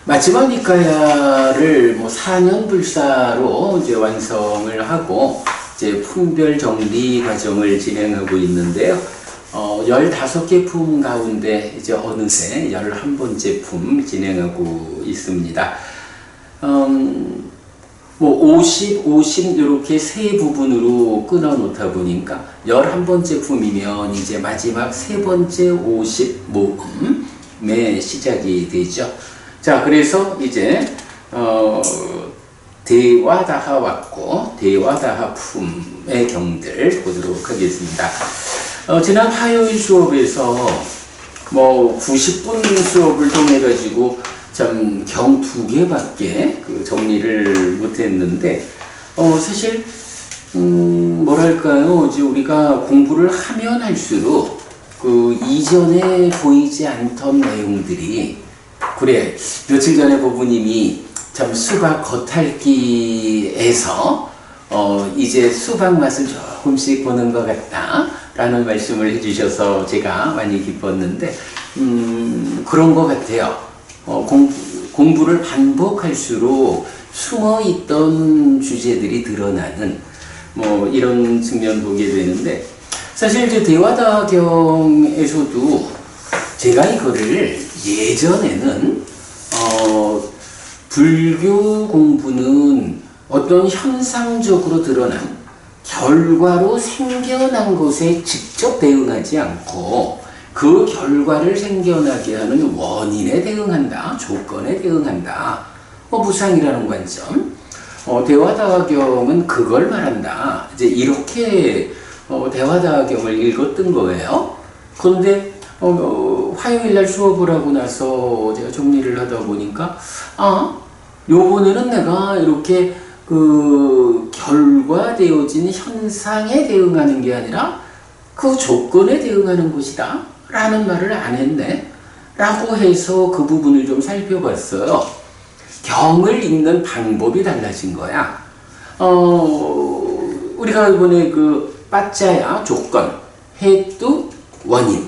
마지막 니까야를 뭐 4년 불사로 이제 완성을 하고 이제 품별 정리 과정을 진행하고 있는데요. 15개 품 가운데 이제 어느새 11번째 품 진행하고 있습니다. 뭐 50, 50 이렇게 세 부분으로 끊어 놓다 보니까 11번째 품이면 이제 마지막 세 번째 50 모음의 시작이 되죠. 자, 그래서 이제 대와다하 왔고 대와다하 품의 경들 보도록 하겠습니다. 지난 화요일 수업에서 뭐 90분 수업을 통해 가지고 참 경 2개밖에 그 정리를 못했는데 사실 뭐랄까요, 이제 우리가 공부를 하면 할수록 그 이전에 보이지 않던 내용들이, 그래 며칠 전에 보부님이 참 수박 겉핥기에서 이제 수박 맛을 조금씩 보는 것 같다 라는 말씀을 해주셔서 제가 많이 기뻤는데 그런 것 같아요. 공부를 반복할수록 숨어있던 주제들이 드러나는 뭐 이런 측면 보게 되는데, 사실 이제 대화다경에서도 제가 이거를 예전에는 불교 공부는 어떤 현상적으로 드러난 결과로 생겨난 것에 직접 대응하지 않고 그 결과를 생겨나게 하는 원인에 대응한다, 조건에 대응한다, 무상이라는 관점. 대화다경은 그걸 말한다, 이제 이렇게 대화다경을 읽었던 거예요. 그런데 화요일날 수업을 하고 나서 제가 정리를 하다 보니까 요번에는 내가 이렇게 그 결과되어진 현상에 대응하는 게 아니라 그 조건에 대응하는 것이다 라는 말을 안 했네 라고 해서 그 부분을 좀 살펴봤어요. 경을 읽는 방법이 달라진 거야. 우리가 이번에 그 빠짜야 조건, 해뚜 원인,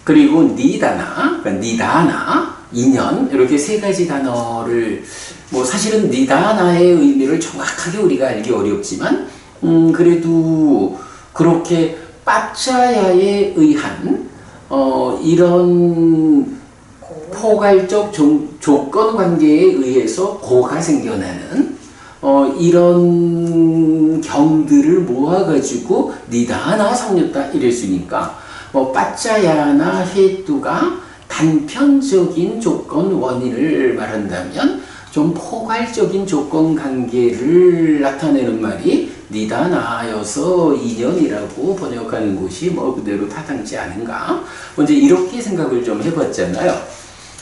그리고 니다나, 그러니까 니다나 인연, 이렇게 세 가지 단어를 뭐 사실은 니다나의 의미를 정확하게 우리가 알기 어렵지만 그래도 그렇게 빠짜야에 의한 이런 포괄적 조건 관계에 의해서 고가 생겨나는 이런 경들을 모아가지고 니다나 성렸다 이랬으니까 빠짜야나 해뚜가 단편적인 조건 원인을 말한다면 좀 포괄적인 조건 관계를 나타내는 말이 니다나여서 인연이라고 번역하는 것이 뭐 그대로 타당치 않은가, 이제 이렇게 생각을 좀 해봤잖아요.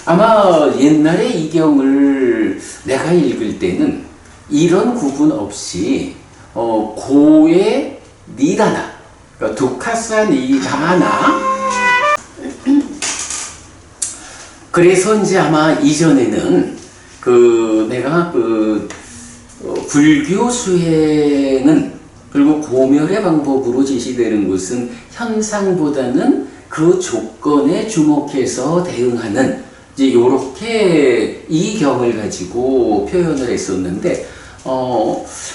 아마 옛날에 이 경을 내가 읽을 때는 이런 구분 없이 고의 니다나, 그러니까 두카사 니다나, 그래서 이제 아마 이전에는 내가 불교 수행은, 그리고 고멸의 방법으로 제시되는 것은 현상보다는 그 조건에 주목해서 대응하는, 이제 요렇게 이 경을 가지고 표현을 했었는데,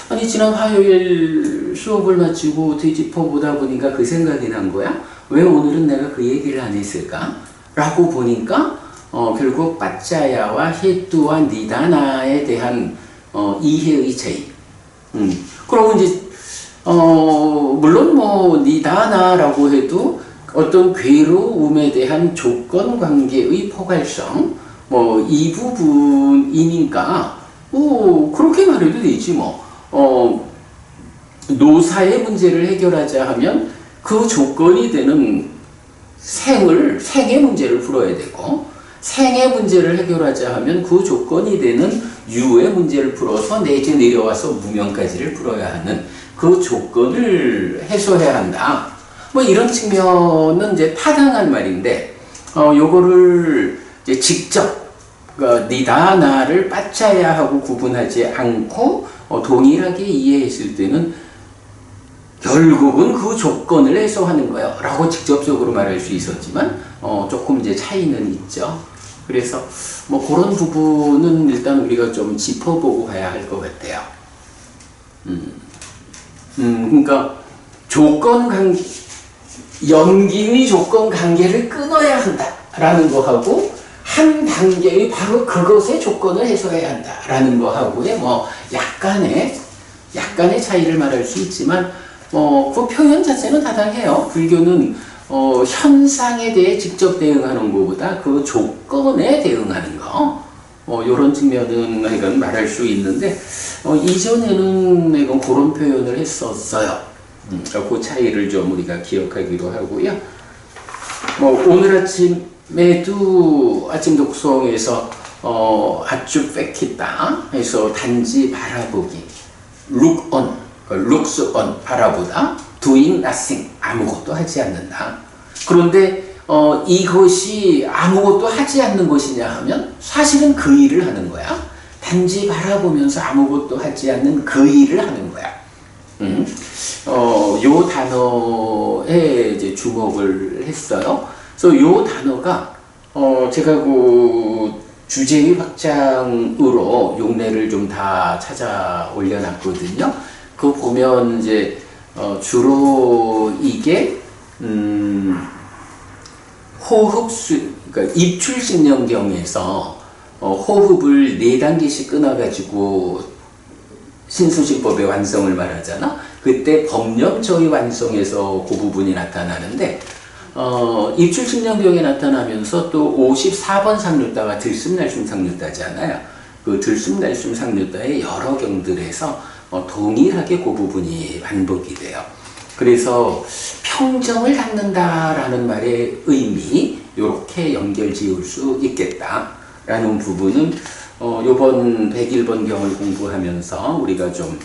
아니 지난 화요일 수업을 마치고 뒤집어 보다 보니까 그 생각이 난 거야. 왜 오늘은 내가 그 얘기를 안 했을까? 라고 보니까 결국 빠짜야와 해뚜와 니다나에 대한 이해의 차이. 그리고 이제 물론 뭐 니다나라고 해도 어떤 괴로움에 대한 조건 관계의 포괄성, 뭐 이 부분이니까 그렇게 말해도 되지 뭐. 노사의 문제를 해결하자 하면 그 조건이 되는 생의 문제를 풀어야 되고, 생의 문제를 해결하자 하면 그 조건이 되는 유의 문제를 풀어서 내제 내려와서 무명까지를 풀어야 하는 그 조건을 해소해야 한다. 뭐 이런 측면은 이제 타당한 말인데, 요거를 이제 직접 니다나를 빠짜야 하고 구분하지 않고 동일하게 이해했을 때는 결국은 그 조건을 해소하는 거예요 라고 직접적으로 말할 수 있었지만 조금 이제 차이는 있죠. 그래서 뭐 그런 부분은 일단 우리가 좀 짚어보고 가야 할 것 같아요. 그러니까 연기의 조건 관계를 끊어야 한다라는 거하고 한 단계의 바로 그것의 조건을 해소해야 한다라는 거하고의 뭐 약간의 차이를 말할 수 있지만 그 표현 자체는 다당해요. 불교는 현상에 대해 직접 대응하는 것보다 그 조건에 대응하는 거 이런 측면은 이건 말할 수 있는데 이전에는 이건 그런 표현을 했었어요. 그 차이를 좀 우리가 기억하기로 하고요. 오늘 아침에도 아침 독송에서 아주 빽했다 해서 단지 바라보기 look on, looks on 바라보다 doing nothing 아무것도 하지 않는다. 그런데 이것이 아무것도 하지 않는 것이냐 하면 사실은 그 일을 하는 거야. 단지 바라보면서 아무것도 하지 않는 그 일을 하는 거야. 요 단어에 이제 주목을 했어요. 그래서 요 단어가 제가 그 주제의 확장으로 용례를 좀 다 찾아 올려놨거든요. 그거 보면 이제 주로 이게 그러니까 입출신령경에서 호흡을 4단계씩 끊어가지고 신수식법의 완성을 말하잖아. 그때 법념처의 완성에서 그 부분이 나타나는데 입출신령경에 나타나면서 또 54번 상류다가 들숨날숨 상류다잖아요. 그 들숨날숨 상류다의 여러 경들에서 동일하게 그 부분이 반복이 돼요. 그래서 평정을 갖는다라는 말의 의미 이렇게 연결 지을 수 있겠다라는 부분은 요번 101번 경을 공부하면서 우리가 좀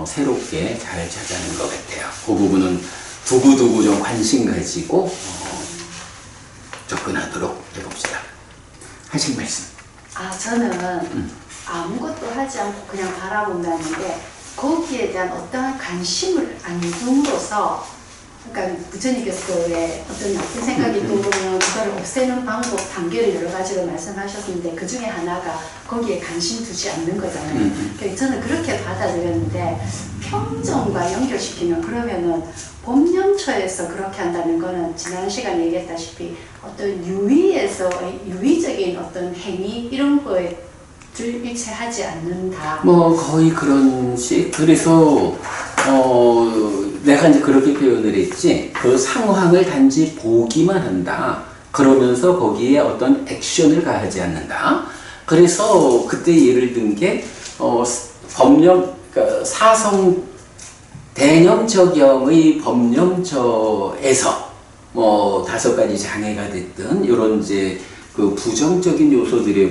새롭게 잘 찾아낸 것 같아요. 그 부분은 두고두고 좀 관심 가지고 접근하도록 해봅시다. 하실 말씀. 저는 아무것도 하지 않고 그냥 바라본다는 게 거기에 대한 어떠한 관심을 안 줌으로써 그러니까 부처님께서 왜 어떤 나쁜 생각이 들어오면 그걸 없애는 방법 단계를 여러 가지로 말씀하셨는데 그 중에 하나가 거기에 관심 두지 않는 거잖아요. 그러니까 저는 그렇게 받아들였는데 평정과 연결시키면 그러면은 법념처에서 그렇게 한다는 거는 지난 시간에 얘기했다시피 어떤 유의적인 어떤 행위 이런 거에 일체하지 않는다. 거의 그런 식. 그래서 내가 이제 그렇게 표현을 했지. 그 상황을 단지 보기만 한다. 그러면서 거기에 어떤 액션을 가하지 않는다. 그래서 그때 예를 든 게 법념, 그러니까 사성 대념처경의 법념처에서 5가지 장애가 됐든 이런 이제 그 부정적인 요소들에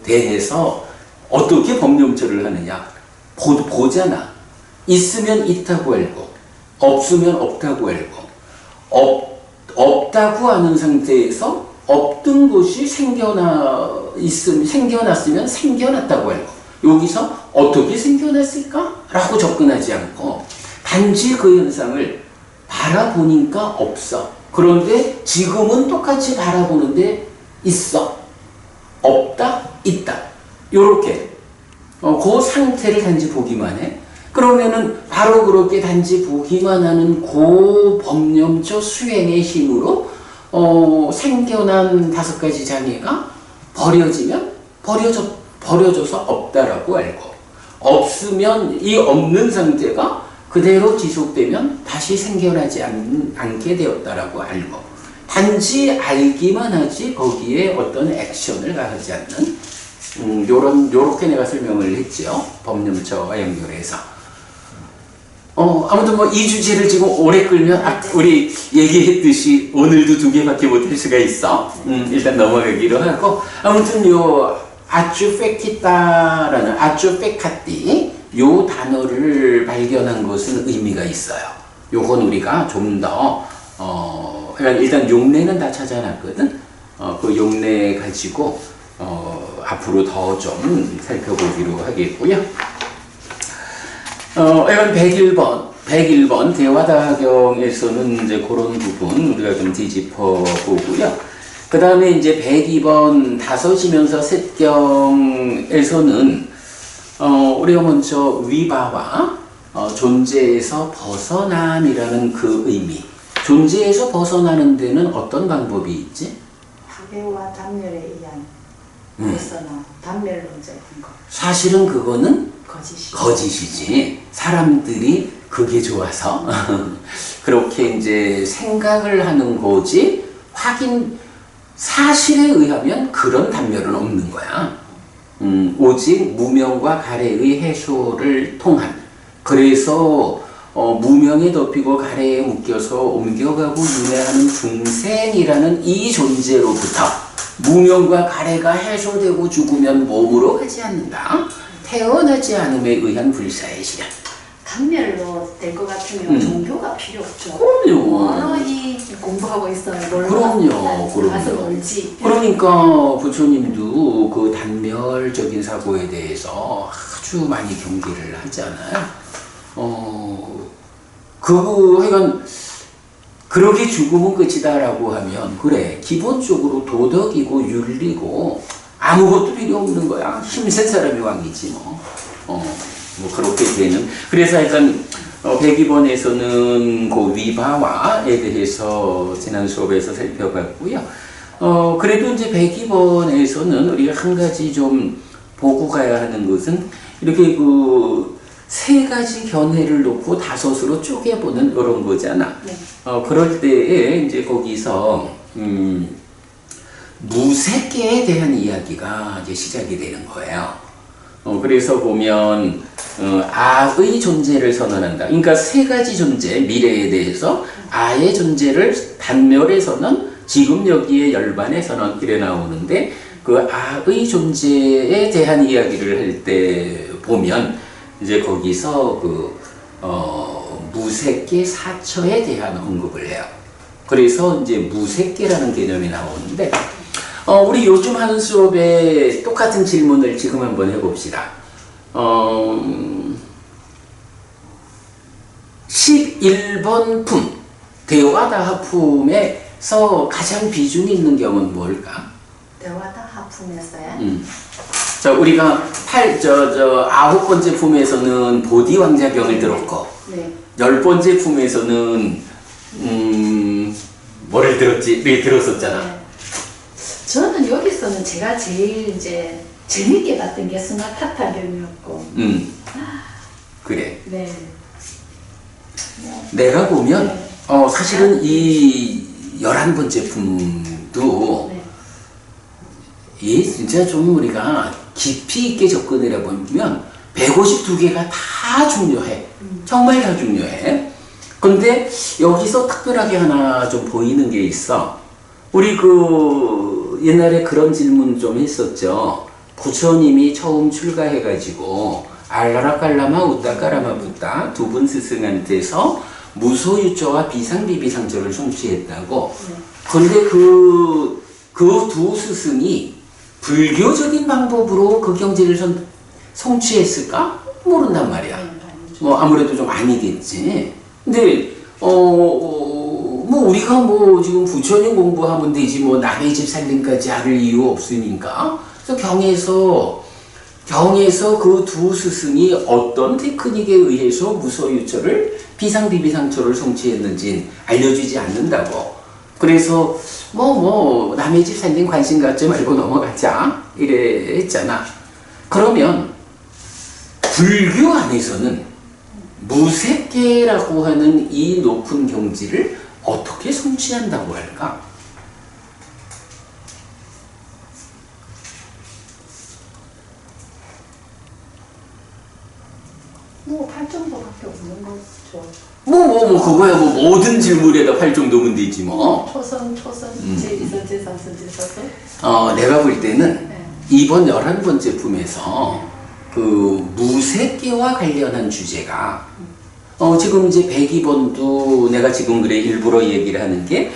대해서 어떻게 법념처를 하느냐. 보잖아. 있으면 있다고 알고 없으면 없다고 알고 없다고 하는 상태에서 없던 것이 생겨났으면 생겨났다고 알고 여기서 어떻게 생겨났을까? 라고 접근하지 않고 단지 그 현상을 바라보니까 없어. 그런데 지금은 똑같이 바라보는데 있어. 없다, 있다. 요렇게. 그 상태를 단지 보기만 해. 그러면은 바로 그렇게 단지 보기만 하는 그 법념처 수행의 힘으로 생겨난 5가지 장애가 버려져서 없다라고 알고 없으면 이 없는 상태가 그대로 지속되면 다시 생겨나지 않게 되었다라고 알고 단지 알기만 하지 거기에 어떤 액션을 가하지 않는 요렇게 내가 설명을 했죠. 법념처와 연결해서. 아무튼 이 주제를 지금 오래 끌면 우리 얘기했듯이 오늘도 2개밖에 못할 수가 있어. 일단 넘어가기로 하고 아무튼 요 아쭈페키타라는 아쭈페카띠 요 단어를 발견한 것은 의미가 있어요. 요건 우리가 좀 더 그러니까 일단 용례는 다 찾아놨거든. 그 용례 가지고 앞으로 더 좀 살펴보기로 하겠고요. 이건 101번 대화다경에서는 이제 그런 부분 우리가 좀 뒤집어 보고요. 그 다음에 이제 102번 다섯이면서 셋경에서는 우리가 먼저 위바와 존재에서 벗어남이라는 그 의미. 존재에서 벗어나는 데는 어떤 방법이 있지? 학예와 단멸에 의한 벗어나 단멸론적인 것. 사실은 그거는 거짓이. 거짓이지. 사람들이 그게 좋아서 그렇게 이제 생각을 하는 거지. 사실에 의하면 그런 단멸은 없는 거야. 오직 무명과 가래의 해소를 통한. 그래서 무명에 덮이고 가래에 묶여서 옮겨가고 윤회하는 중생이라는 이 존재로부터 무명과 가래가 해소되고 죽으면 몸으로 가지 않는다. 태어나지 않음에 의한 불사의 시련. 단멸로 될 것 같으면 종교가 필요 없죠. 그럼요. 여러이 공부하고 있어요. 그럼요. 가서 놀지. 그러니까 부처님도 그 단멸적인 사고에 대해서 아주 많이 경계를 하잖아요. 하여간 그렇게 죽으면 끝이다라고 하면 그래 기본적으로 도덕이고 윤리고 아무것도 필요 없는 거야. 힘센 사람이 왕이지 뭐. 뭐 그렇게 되는. 그래서 약간 102번에서는 그 위바와에 대해서 지난 수업에서 살펴봤고요. 그래도 이제 102번에서는 우리가 한 가지 좀 보고 가야 하는 것은 이렇게 그 세 가지 견해를 놓고 다섯으로 쪼개보는 그런 거잖아. 네. 그럴 때에 이제 거기서 무색계에 대한 이야기가 이제 시작이 되는 거예요. 그래서 보면 아의 존재를 선언한다. 그러니까 세 가지 존재, 미래에 대해서 아의 존재를 단멸에서는 지금 여기에 열반의 선언 이래 나오는데 그 아의 존재에 대한 이야기를 할 때 보면 이제 거기서 무색계 사처에 대한 언급을 해요. 그래서 이제 무색계라는 개념이 나오는데 우리 요즘 하는 수업에 똑같은 질문을 지금 한번 해봅시다. 11번 품, 대화다하품에서 가장 비중이 있는 경우는 뭘까? 대화다하품에서요? 자, 우리가 9번째 품에서는 보디왕자경을 들었고, 네. 10번째 품에서는, 뭐를 들었지? 네, 들었었잖아. 네. 저는 여기서는 제가 제일 이제 재밌게 봤던 게 스나타타경이었고. 그래. 네. 내가 보면, 네. 사실은 이 11번째 품도, 네. 이 진짜 좀 우리가 깊이 있게 접근을 해보면 152개가 다 중요해. 정말 다 중요해. 근데 여기서 특별하게 하나 좀 보이는 게 있어. 우리 옛날에 그런 질문 좀 했었죠. 부처님이 처음 출가해가지고 알라라깔라마 우따까라마 붓다 두 분 스승한테서 무소유처와 비상비비상처를 성취했다고. 근데 그 두 스승이 불교적인 방법으로 그 경지를 성취했을까? 모른단 말이야. 뭐 아무래도 좀 아니겠지. 근데 뭐 우리가 뭐 지금 부처님 공부하면 되지 뭐 남의 집 살림까지 할 이유 없으니까. 그래서 경에서 그 두 스승이 어떤 테크닉에 의해서 무소유처를 비상비비상처를 성취했는지 알려주지 않는다고. 그래서 남의 집 살림 관심 갖지 말고 넘어가자 이래 했잖아. 그러면 불교 안에서는 무색계라고 하는 이 높은 경지를 어떻게 성취한다고 할까? 뭐 8정도밖에 없는 거죠. 그거야 모든 질문에다 8정도면 되지 뭐. 초선, 제2선, 제3선, 제4선. 내가 볼 때는 네. 이번 11번째 품에서 그 무색계와 관련한 주제가 지금 이제 102번도 내가 지금 그래 일부러 얘기를 하는 게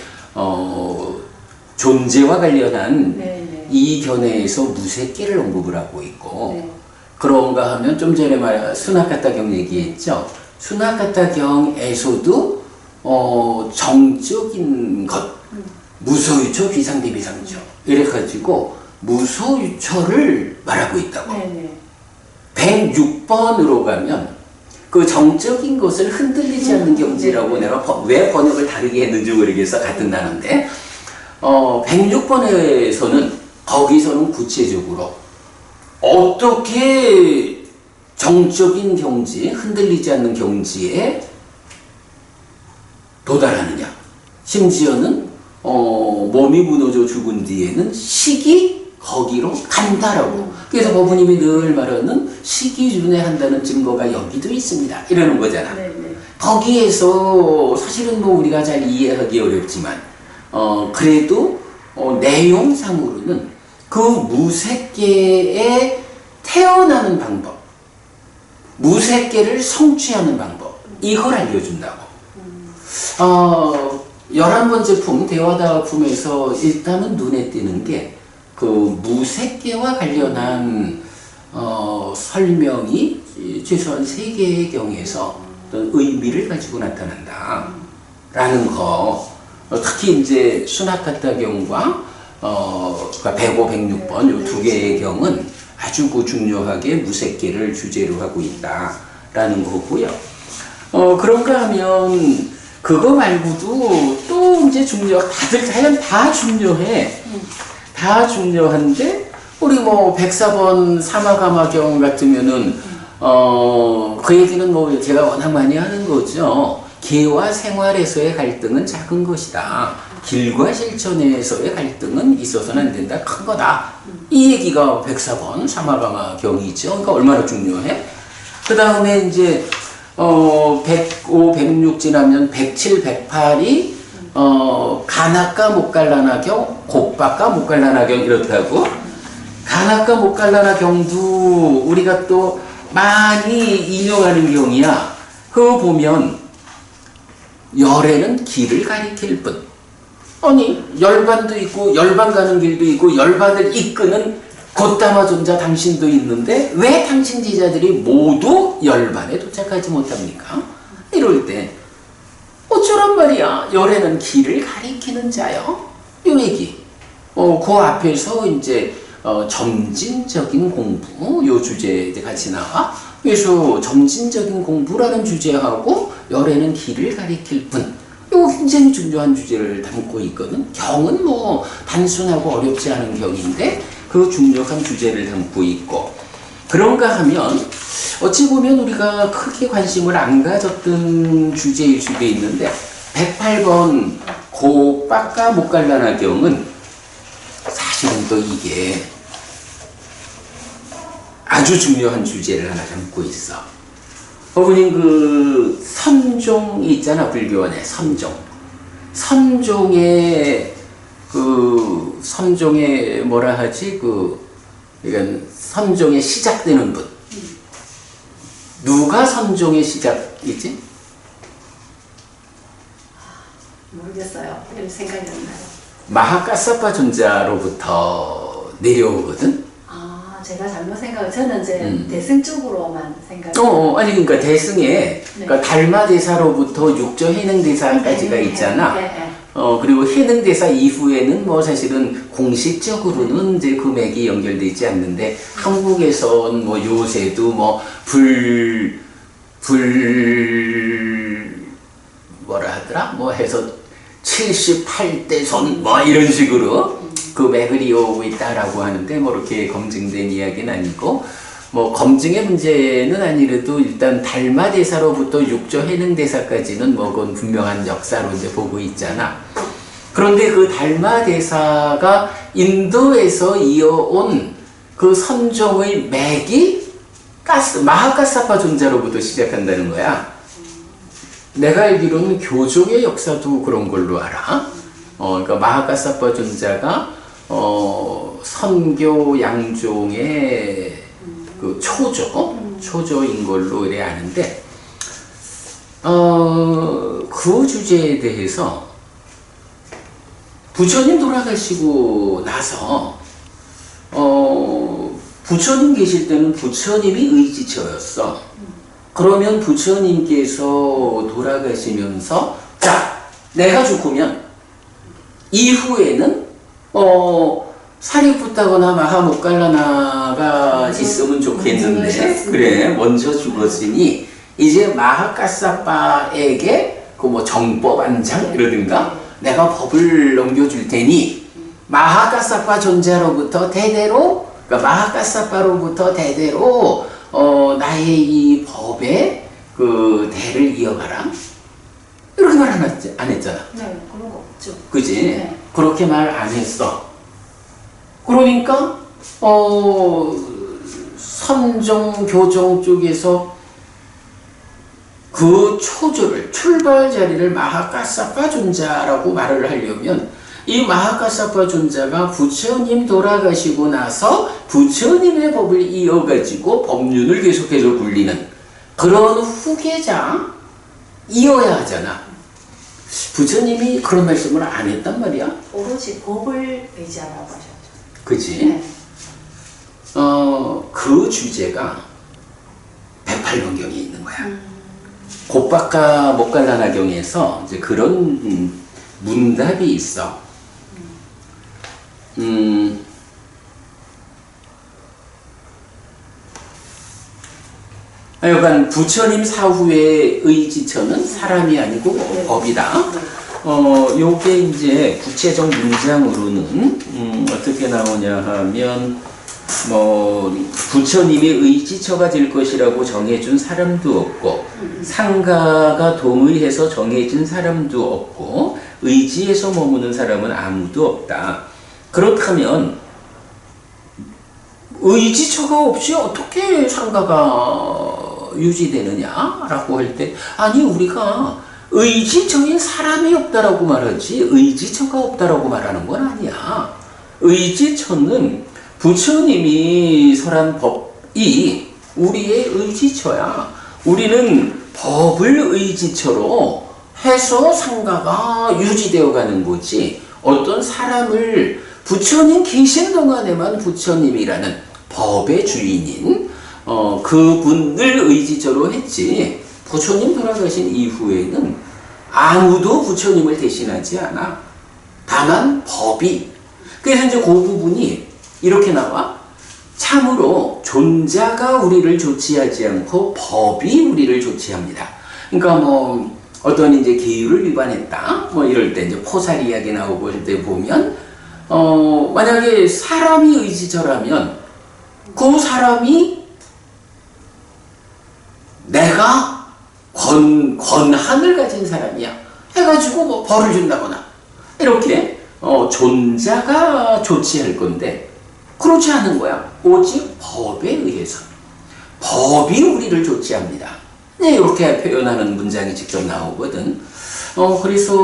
존재와 관련한 네. 이 견해에서 무색계를 언급을 하고 있고 네. 그런가 하면 좀 전에 수나카타경 얘기했죠. 수나카타경에서도 정적인 것, 무소유처 비상비비상조 이래가지고 무소유처를 말하고 있다고. 네네. 106번으로 가면 그 정적인 것을 흔들리지 않는 경지라고 내가 왜 번역을 다르게 했는지 모르겠어. 같은 단어인데 106번에서는 거기서는 구체적으로 어떻게 정적인 경지, 흔들리지 않는 경지에 도달하느냐. 심지어는 몸이 무너져 죽은 뒤에는 식이 거기로 간다라고. 그래서 법부님이 늘 말하는 식이준회한다는 증거가 여기도 있습니다. 이러는 거잖아. 네네. 거기에서 사실은 뭐 우리가 잘 이해하기 어렵지만 그래도 내용상으로는 그 무색계에 태어나는 방법, 무색계를 성취하는 방법, 이걸 알려준다고. 11번째 품, 대화다품에서 일단은 눈에 띄는 게 그 무색계와 관련한 설명이 최소한 3개의 경에서 어떤 의미를 가지고 나타난다. 라는 거. 특히 이제 수나카타경과 105, 106번 이 2개의 경은 아주 중요하게 무색계를 주제로 하고 있다라는 거고요. 그런가 하면 그거 말고도 또 이제 다들 자연 다 중요해. 다 중요한데 우리 뭐 104번 사마가마경 같으면은 그 얘기는 뭐 제가 워낙 많이 하는 거죠. 계와 생활에서의 갈등은 작은 것이다. 길과 실천에서의 갈등은 있어서는 안 된다. 큰 거다. 이 얘기가 104번 사마가마경이죠. 그러니까 얼마나 중요해? 그 다음에 이제 105, 106 지나면 107, 108이 가나까 못갈라나경, 곱박까 못갈라나경 이렇다고. 가나까 못갈라나경도 우리가 또 많이 인용하는 경이야. 그거 보면 열에는 길을 가리킬 뿐. 아니 열반도 있고 열반 가는 길도 있고 열반을 이끄는 곧다마 존자 당신도 있는데 왜 당신 제자들이 모두 열반에 도착하지 못합니까? 이럴 때 어쩌란 말이야. 열에는 길을 가리키는 자요. 이 얘기. 그 앞에서 이제 점진적인 공부 요 주제 이제 같이 나와. 그래서 점진적인 공부라는 주제하고 열에는 길을 가리킬 뿐. 요 굉장히 중요한 주제를 담고 있거든. 경은 뭐 단순하고 어렵지 않은 경인데 그 중요한 주제를 담고 있고. 그런가 하면 어찌 보면 우리가 크게 관심을 안 가졌던 주제일 수도 있는데 108번 곱박까 못갈라나경은 사실은 또 이게 아주 중요한 주제를 하나 담고 있어. 어머님 그 선종 있잖아. 불교 안에 선종. 선종의 뭐라 하지 이건 선종의 시작되는 분. 누가 선종의 시작이지? 모르겠어요. 생각이 안 나요. 마하카사파 존자로부터 내려오거든. 제가 잘못 저는 이제 대승 쪽으로만 아니 그러니까 대승에 그러니까 달마대사로부터 육조 해능대사까지가 있잖아. 그리고 해능대사 이후에는 뭐 사실은 공식적으로는 이제 금액이 연결되어 있지 않는데 한국에선 뭐 요새도 뭐 뭐라 하더라? 뭐 해서 78대 선 뭐 이런 식으로 금액을 이어오고 있다라고 하는데 뭐 이렇게 검증된 이야기는 아니고 뭐 검증의 문제는 아니래도 일단 달마대사로부터 육조 해능대사까지는 뭐 그건 분명한 역사로 이제 보고 있잖아. 그런데 그 달마대사가 인도에서 이어온 그 선종의 맥이 마하카사파 존자로부터 시작한다는 거야. 내가 알기로는 교종의 역사도 그런 걸로 알아. 그러니까 마하카사파 존자가 선교 양종의 그 초조인 걸로 이래 아는데 그 주제에 대해서 부처님 돌아가시고 나서 부처님 계실 때는 부처님이 의지처였어. 그러면 부처님께서 돌아가시면서 자 내가 죽으면 이후에는 살이 붙다거나 마하 못 갈라나가 있으면 좋겠는데 그래 먼저 죽었으니 이제 마하카사파에게 그 뭐 정법 안장 이러든가 내가 법을 넘겨줄 테니 마하카사파 존자로부터 대대로 그러니까 마하카사파로부터 대대로 나의 이 법의 그 대를 이어가라 이렇게 말 안 했잖아. 네, 그런 거 없죠. 그지? 네. 그렇게 말 안 했어. 그러니까 선정 교정 쪽에서 그 초조를 출발 자리를 마하카사파 존자라고 말을 하려면 이 마하카사파 존자가 부처님 돌아가시고 나서 부처님의 법을 이어가지고 법륜을 계속해서 굴리는 그런 후계자 이어야 하잖아. 부처님이 그런 말씀을 안 했단 말이야. 오로지 법을 의지하라고 하셨죠. 그치? 네. 그 주제가 108번경에 있는 거야. 곱박가 목갈라나경에서 이제 그런 문답이 있어. 하여간 부처님 사후의 의지처는 사람이 아니고 법이다. 요게 이제 구체적 문장으로는 어떻게 나오냐 하면 부처님의 의지처가 될 것이라고 정해준 사람도 없고 상가가 동의해서 정해진 사람도 없고 의지에서 머무는 사람은 아무도 없다. 그렇다면 의지처가 없이 어떻게 상가가 유지되느냐라고 할 때 아니 우리가 의지처인 사람이 없다라고 말하지 의지처가 없다라고 말하는 건 아니야. 의지처는 부처님이 설한 법이 우리의 의지처야. 우리는 법을 의지처로 해서 상가가 유지되어 가는 거지 어떤 사람을 부처님 계신 동안에만 부처님이라는 법의 주인인 그분을 의지처로 했지 부처님 돌아가신 이후에는 아무도 부처님을 대신하지 않아. 다만 법이 그래서 이제 그 부분이 이렇게 나와. 참으로 존자가 우리를 조치하지 않고 법이 우리를 조치합니다. 그러니까 뭐 어떤 이제 계율을 위반했다 뭐 이럴 때 이제 포살 이야기 나오고 할 때 보면 만약에 사람이 의지처라면 그 사람이 내가 권한을 가진 사람이야 해가지고 뭐 벌을 준다거나 이렇게 존자가 조치할 건데 그렇지 않은 거야. 오직 법에 의해서 법이 우리를 조치합니다. 네, 이렇게 표현하는 문장이 직접 나오거든. 그래서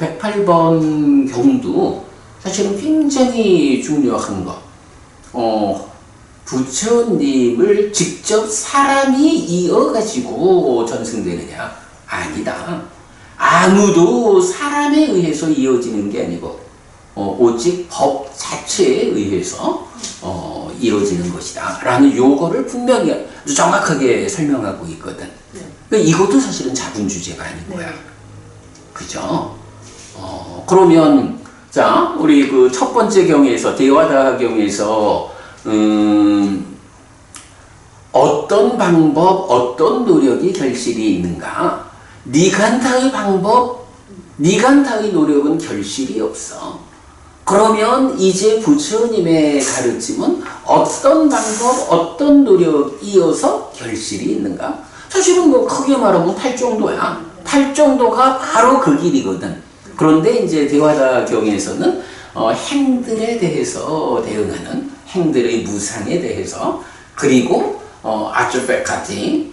108번 경도 사실은 굉장히 중요한 거. 부처님을 직접 사람이 이어가지고 전승되느냐? 아니다. 아무도 사람에 의해서 이어지는 게 아니고 오직 법 자체에 의해서 이루어지는 것이다 라는 요거를 분명히 아주 정확하게 설명하고 있거든. 네. 그러니까 이것도 사실은 작은 주제가 아닌 거야. 네. 그죠? 그러면 자 우리 그 첫 번째 경에서 대화다하 경에서 어떤 방법 어떤 노력이 결실이 있는가? 니간타의 방법 니간타의 노력은 결실이 없어. 그러면 이제 부처님의 가르침은 어떤 방법, 어떤 노력이어서 결실이 있는가? 사실은 뭐 크게 말하면 탈정도야. 탈정도가 바로 그 길이거든. 그런데 이제 대화다 경에서는 행들에 대해서 대응하는 행들의 무상에 대해서 그리고 아쭈백카티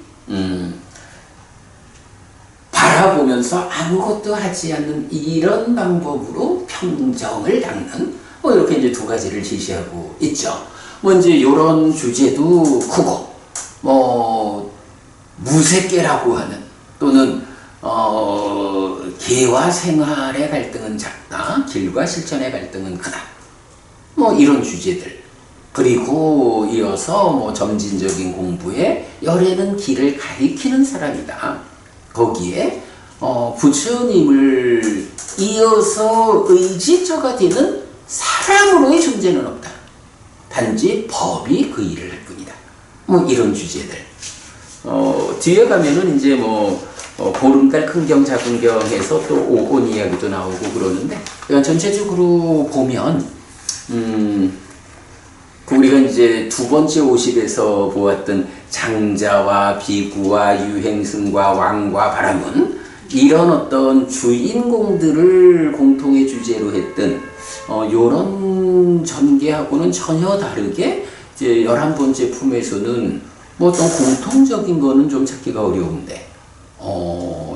바라보면서 아무것도 하지 않는 이런 방법으로 평정을 닦는 뭐 이렇게 이제 두 가지를 제시하고 있죠. 뭐 이제 이런 주제도 크고 뭐 무색계라고 하는 또는 계와 생활의 갈등은 작다, 길과 실천의 갈등은 크다. 뭐 이런 주제들. 그리고 이어서 뭐 점진적인 공부에 열애는 길을 가리키는 사람이다. 거기에 부처님을 이어서 의지처가 되는 사람으로의 존재는 없다. 단지 법이 그 일을 할 뿐이다. 뭐 이런 주제들. 뒤에 가면은 이제 보름달 큰경 작은경 해서 또 오온 이야기도 나오고 그러는데, 그러니까 전체적으로 보면 우리가 이제 두 번째 50에서 보았던 장자와 비구와 유행승과 왕과 바람은 이런 어떤 주인공들을 공통의 주제로 했던 요런 전개하고는 전혀 다르게 이제 11번째 품에서는 뭐 어떤 공통적인 거는 좀 찾기가 어려운데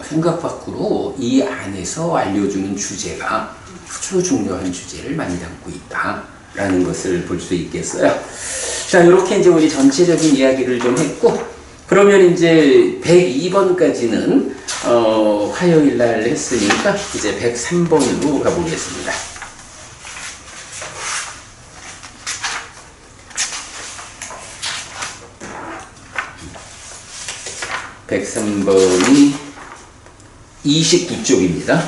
생각 밖으로 이 안에서 알려주는 주제가 아주 중요한 주제를 많이 담고 있다라는 것을 볼 수 있겠어요. 자, 이렇게 이제 우리 전체적인 이야기를 좀 했고, 그러면 이제 102번까지는 화요일 날 했으니까 이제 103번으로 가보겠습니다. 103번이 29쪽입니다.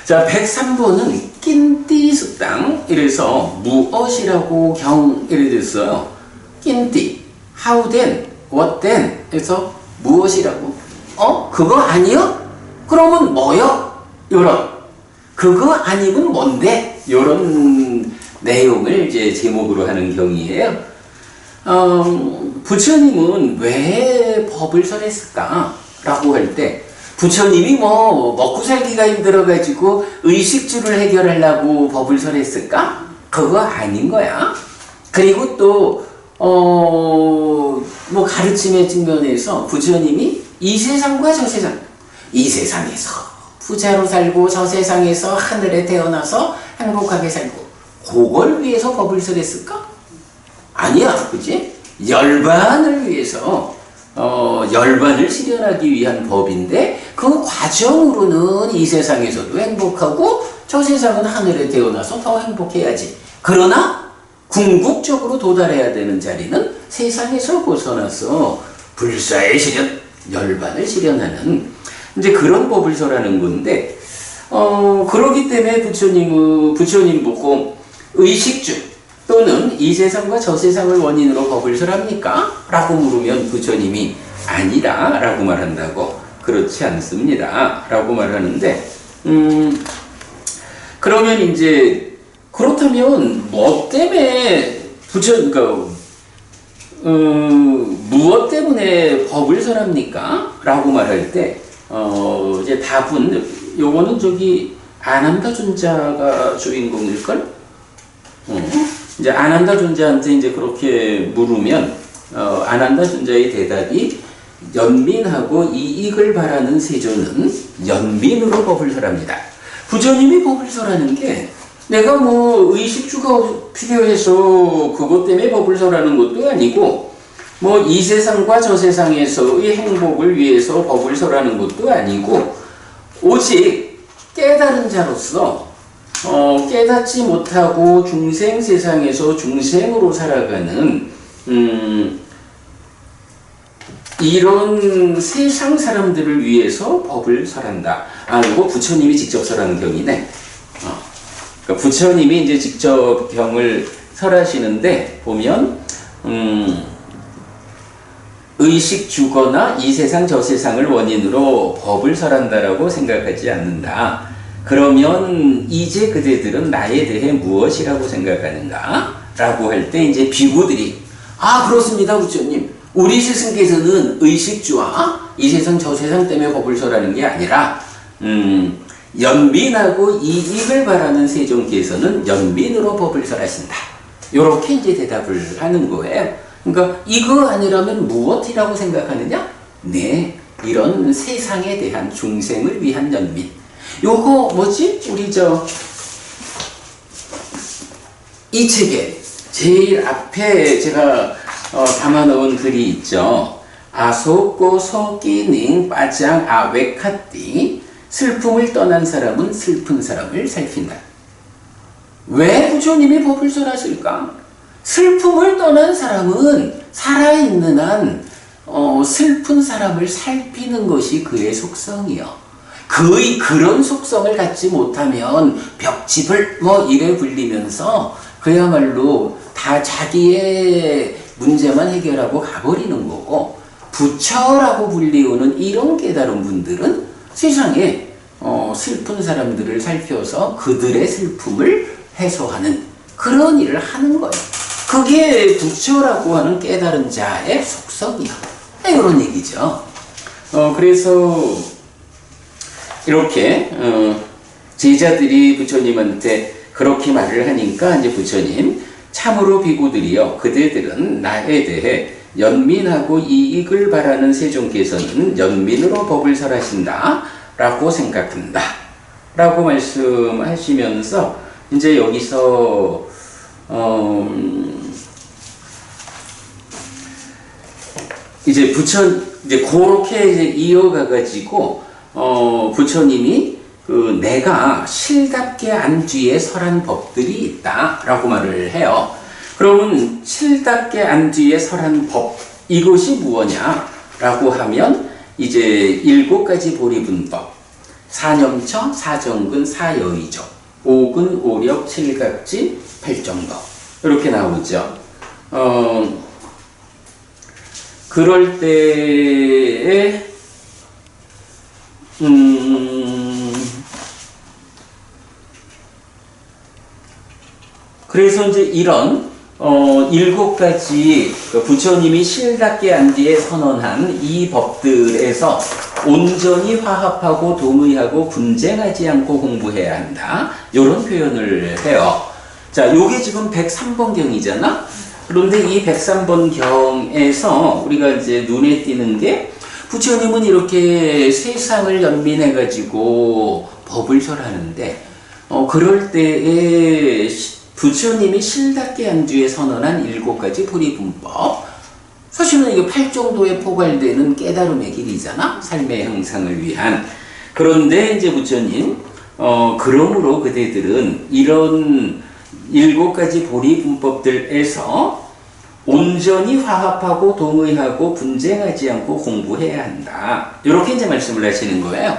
자, 103번은 낀띠 숙당, 이래서 무엇이라고 경이래 됐어요. 낀띠, how then, what then, 그래서 무엇이라고? 그거 아니요? 그러면 뭐요? 요런, 그거 아니면 뭔데? 요런 내용을 이제 제목으로 하는 경이에요. 부처님은 왜 법을 설했을까? 라고 할 때, 부처님이 먹고 살기가 힘들어가지고 의식주를 해결하려고 법을 설했을까? 그거 아닌 거야. 그리고 또, 가르침의 측면에서 부처님이 이 세상과 저 세상, 이 세상에서 부자로 살고 저 세상에서 하늘에 태어나서 행복하게 살고, 그걸 위해서 법을 설했을까? 아니야, 그치? 열반을 위해서, 열반을 실현하기 위한 법인데, 그 과정으로는 이 세상에서도 행복하고, 저 세상은 하늘에 태어나서 더 행복해야지. 그러나, 궁극적으로 도달해야 되는 자리는 세상에서 벗어나서 불사의 실현, 열반을 실현하는, 이제 그런 법을 설하는 건데, 그러기 때문에 부처님 보고, 의식주 또는 이 세상과 저 세상을 원인으로 법을 설합니까? 라고 물으면 부처님이 아니라 라고 말한다고. 그렇지 않습니다 라고 말하는데, 그러면 이제 그렇다면 뭐 때문에 무엇 때문에 법을 설합니까? 라고 말할 때 이제 답은 요거는 아난다 존자가 주인공일걸? 이제 아난다 존자한테 이제 그렇게 물으면 아난다 존자의 대답이, 연민하고 이익을 바라는 세존은 연민으로 법을 설합니다. 부처님이 법을 설하는 게 내가 의식주가 필요해서 그것 때문에 법을 설하는 것도 아니고, 이 세상과 저 세상에서의 행복을 위해서 법을 설하는 것도 아니고, 오직 깨달은 자로서 깨닫지 못하고 중생 세상에서 중생으로 살아가는 이런 세상 사람들을 위해서 법을 설한다. 이거 부처님이 직접 설하는 경이네. 그러니까 부처님이 이제 직접 경을 설하시는데 보면 의식 주거나 이 세상 저 세상을 원인으로 법을 설한다라고 생각하지 않는다. 그러면 이제 그대들은 나에 대해 무엇이라고 생각하는가? 라고 할 때 이제 비구들이, 그렇습니다 부처님, 우리 스승께서는 의식주와 이 세상 저 세상 때문에 법을 설하는 게 아니라 연민하고 이익을 바라는 세존께서는 연민으로 법을 설하신다. 요렇게 이제 대답을 하는 거예요. 그러니까 이거 아니라면 무엇이라고 생각하느냐? 네, 이런 세상에 대한 중생을 위한 연민. 요거 우리 이 책에 제일 앞에 제가 담아놓은 글이 있죠. 아소꼬 소끼닝 빠장 아웨카띠, 슬픔을 떠난 사람은 슬픈 사람을 살핀다. 왜 부처님이 법을 설하실까? 슬픔을 떠난 사람은 살아있는 한 슬픈 사람을 살피는 것이 그의 속성이요. 그런 속성을 갖지 못하면 벽집을 이래 불리면서 그야말로 다 자기의 문제만 해결하고 가버리는 거고, 부처라고 불리우는 이런 깨달은 분들은 세상에 슬픈 사람들을 살펴서 그들의 슬픔을 해소하는 그런 일을 하는 거예요. 그게 부처라고 하는 깨달은 자의 속성이야. 이런 얘기죠. 그래서 이렇게 제자들이 부처님한테 그렇게 말을 하니까 이제 부처님, 참으로 비구들이여, 그대들은 나에 대해 연민하고 이익을 바라는 세존께서는 연민으로 법을 설하신다 라고 생각한다 라고 말씀하시면서 이제 여기서 이제 그렇게 이제 이어가가지고 부처님이 내가 실답게 안 뒤에 설한 법들이 있다 라고 말을 해요. 그러면 실답게 안 뒤에 설한 법, 이것이 무엇냐 라고 하면 이제 7가지 보리분법, 사념처, 사정근, 사여의조, 오근, 오력, 칠각지, 팔정법, 이렇게 나오죠. 그럴 때에 그래서 이제 이런 7가지 부처님이 실답게 안 뒤에 선언한 이 법들에서 온전히 화합하고 동의하고 분쟁하지 않고 공부해야 한다, 이런 표현을 해요. 자, 요게 지금 103번 경이잖아. 그런데 이 103번 경에서 우리가 이제 눈에 띄는 게, 부처님은 이렇게 세상을 연민해가지고 법을 설하는데, 그럴 때에 부처님이 실답게 한 뒤에 선언한 7가지 보리분법, 사실은 이게 8정도에 포괄되는 깨달음의 길이잖아, 삶의 향상을 위한. 그런데 이제 부처님, 그러므로 그대들은 이런 7가지 보리분법들에서 온전히 화합하고 동의하고 분쟁하지 않고 공부해야 한다, 이렇게 이제 말씀을 하시는 거예요.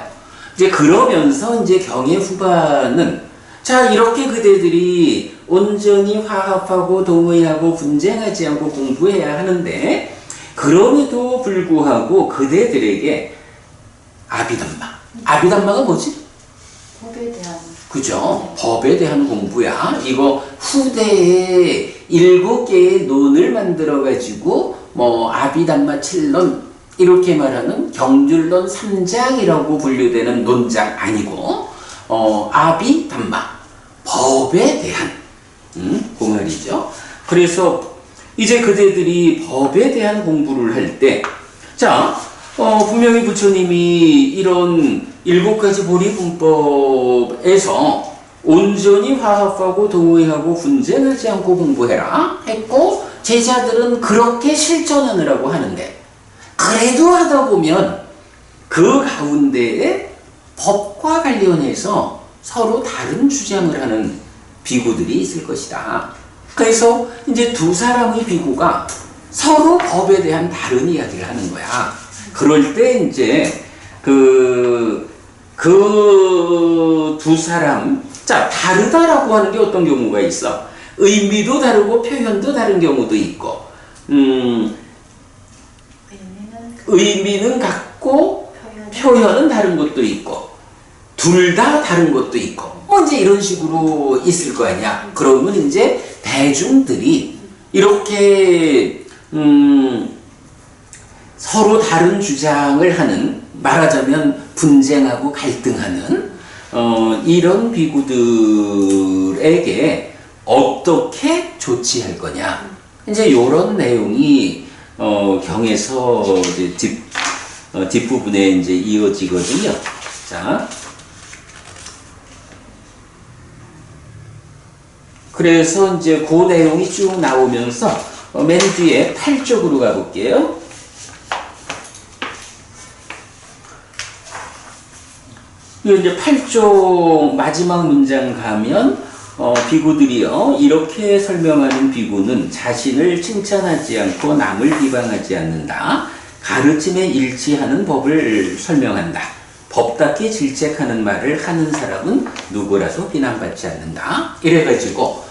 이제 그러면서 이제 경의 후반은, 자, 이렇게 그대들이 온전히 화합하고 동의하고 분쟁하지 않고 공부해야 하는데, 그럼에도 불구하고 그대들에게 아비담마가 뭐지? 법에 대한, 그죠? 법에 대한 공부야. 이거 후대에 7개의 논을 만들어가지고 아비담마 7론 이렇게 말하는 경률론 3장이라고 분류되는 논장 아니고, 아비담마, 법에 대한 그 말이죠. 그래서 이제 그대들이 법에 대한 공부를 할 때, 자, 분명히 부처님이 이런 7가지 보리분법에서 온전히 화합하고 동의하고 분쟁하지 않고 공부해라 했고, 제자들은 그렇게 실천하느라고 하는데, 그래도 하다 보면 그 가운데에 법과 관련해서 서로 다른 주장을 하는 비구들이 있을 것이다. 그래서 이제 두 사람의 비구가 서로 법에 대한 다른 이야기를 하는 거야. 그럴 때 이제 그 두 사람, 자, 다르다라고 하는 게 어떤 경우가 있어? 의미도 다르고 표현도 다른 경우도 있고, 의미는 같고 표현은 다른 것도 있고, 둘 다 다른 것도 있고, 이제 이런 식으로 있을 거 아니야. 그러면 이제 대중들이 이렇게 서로 다른 주장을 하는, 말하자면 분쟁하고 갈등하는 이런 비구들에게 어떻게 조치할 거냐, 이제 이런 내용이 경에서 이제 뒷부분에 이제 이어지거든요. 자, 그래서 이제 그 내용이 쭉 나오면서 맨 뒤에 8쪽으로 가볼게요. 이제 8쪽 마지막 문장 가면 비구들이요. 이렇게 설명하는 비구는 자신을 칭찬하지 않고 남을 비방하지 않는다. 가르침에 일치하는 법을 설명한다. 법답게 질책하는 말을 하는 사람은 누구라도 비난받지 않는다. 이래가지고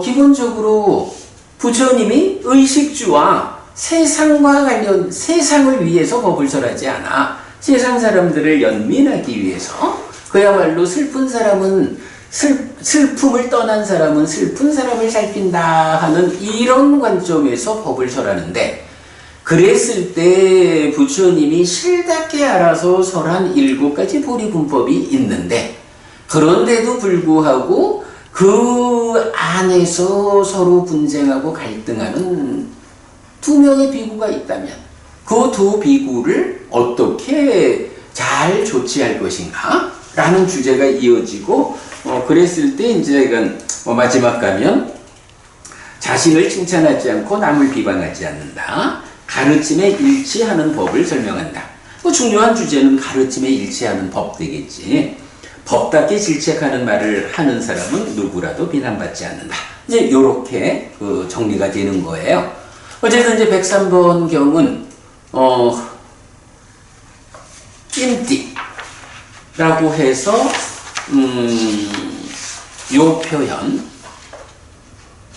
기본적으로 부처님이 의식주와 세상과 관련 세상을 위해서 법을 설하지 않아. 세상 사람들을 연민하기 위해서 그야말로 슬픈 사람은 슬픔을 떠난 사람은 슬픈 사람을 살핀다 하는 이런 관점에서 법을 설하는데 그랬을 때 부처님이 실답게 알아서 설한 7가지 보리분법이 있는데 그런데도 불구하고 그 안에서 서로 분쟁하고 갈등하는 2명의 비구가 있다면 그 2 비구를 어떻게 잘 조치할 것인가 라는 주제가 이어지고 그랬을 때 이제 이건 마지막 가면 자신을 칭찬하지 않고 남을 비방하지 않는다. 가르침에 일치하는 법을 설명한다. 중요한 주제는 가르침에 일치하는 법 되겠지. 법답게 질책하는 말을 하는 사람은 누구라도 비난받지 않는다. 이제 이렇게 정리가 되는 거예요. 어쨌든 이제 103번 경은 낌띠라고 해서 요 표현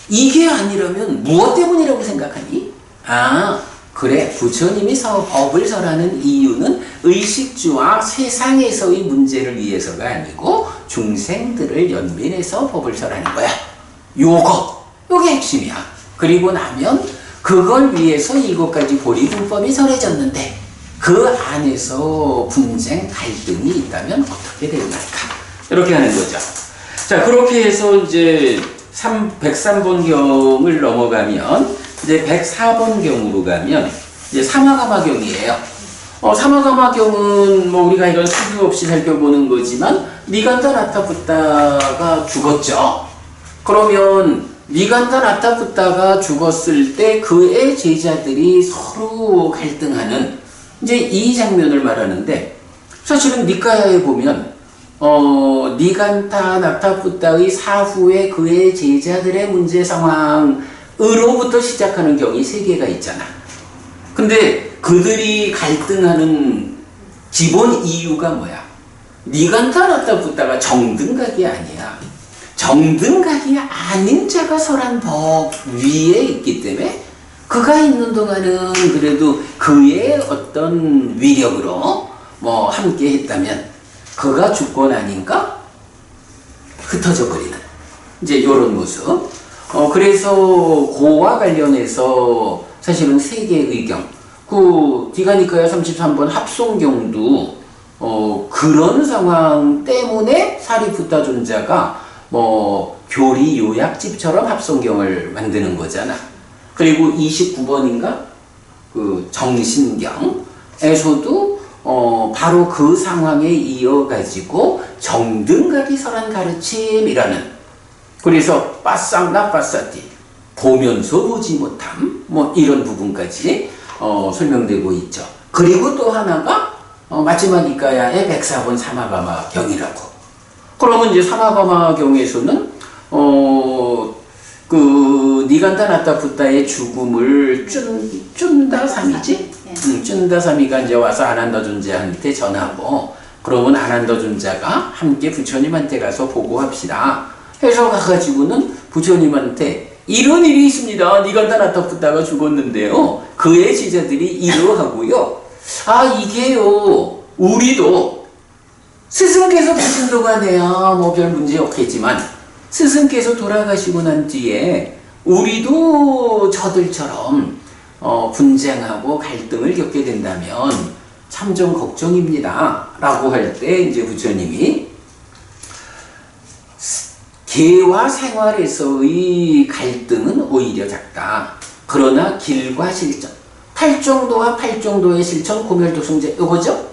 이게 아니라면 무엇 때문이라고 생각하니? 그래 부처님이 법을 설하는 이유는 의식주와 세상에서의 문제를 위해서가 아니고 중생들을 연민해서 법을 설하는 거야. 요게 핵심이야. 그리고 나면 그걸 위해서 7가지 보리분법이 설해졌는데 그 안에서 분쟁, 갈등이 있다면 어떻게 되는가? 이렇게 하는 거죠. 자, 그렇게 해서 이제 103번 경을 넘어가면 이제 104번 경으로 가면 이제 사마가마경이에요. 사마가마경은 우리가 이건 수도 없이 살펴보는 거지만 니간다 나타붓다가 죽었죠. 그러면 니간다 나타붓다가 죽었을 때 그의 제자들이 서로 갈등하는 이제 이 장면을 말하는데 사실은 니카야에 보면 니간타 나타붓다의 사후에 그의 제자들의 문제 상황으로부터 시작하는 경이 3개가 있잖아. 근데 그들이 갈등하는 기본 이유가 뭐야? 니간타 나타붓다가 정등각이 아니야. 정등각이 아닌 자가 설한 법 위에 있기 때문에 그가 있는 동안은 그래도 그의 어떤 위력으로 함께 했다면 그가 죽고 나니까 흩어져 버리는 이제 요런 모습. 그래서 고와 관련해서 사실은 3개의 의경. 디가니카야 33번 합송경도 그런 상황 때문에 사리푸타 존자가 교리 요약집처럼 합송경을 만드는 거잖아. 그리고 29번인가? 정신경에서도 바로 그 상황에 이어가지고 정등각이 설한 가르침이라는 그래서 빠쌍나 빠싸띠 보면서 보지 못함 이런 부분까지 설명되고 있죠. 그리고 또 하나가 마지막 이까야의 104번 사마가마 경이라고. 그러면 이제 사마가마 경에서는 니간다 나타푸타의 죽음을 쭌다사미지? 쭌다사미가 이제 와서 아난다 존자한테 전하고 그러면 아난다 존자가 함께 부처님한테 가서 보고합시다. 해서 가가지고는 부처님한테 이런 일이 있습니다. 니간다 나타푸타가 죽었는데요. 그의 제자들이 이러하고요. 이게요. 우리도 스승께서 계신 동안에야 별 문제 없겠지만 스승께서 돌아가시고 난 뒤에 우리도 저들처럼 분쟁하고 갈등을 겪게 된다면 참 좀 걱정입니다. 라고 할 때 이제 부처님이 개와 생활에서의 갈등은 오히려 작다. 그러나 길과 실천, 탈정도와 팔정도의 실천, 고멸도승제 이거죠?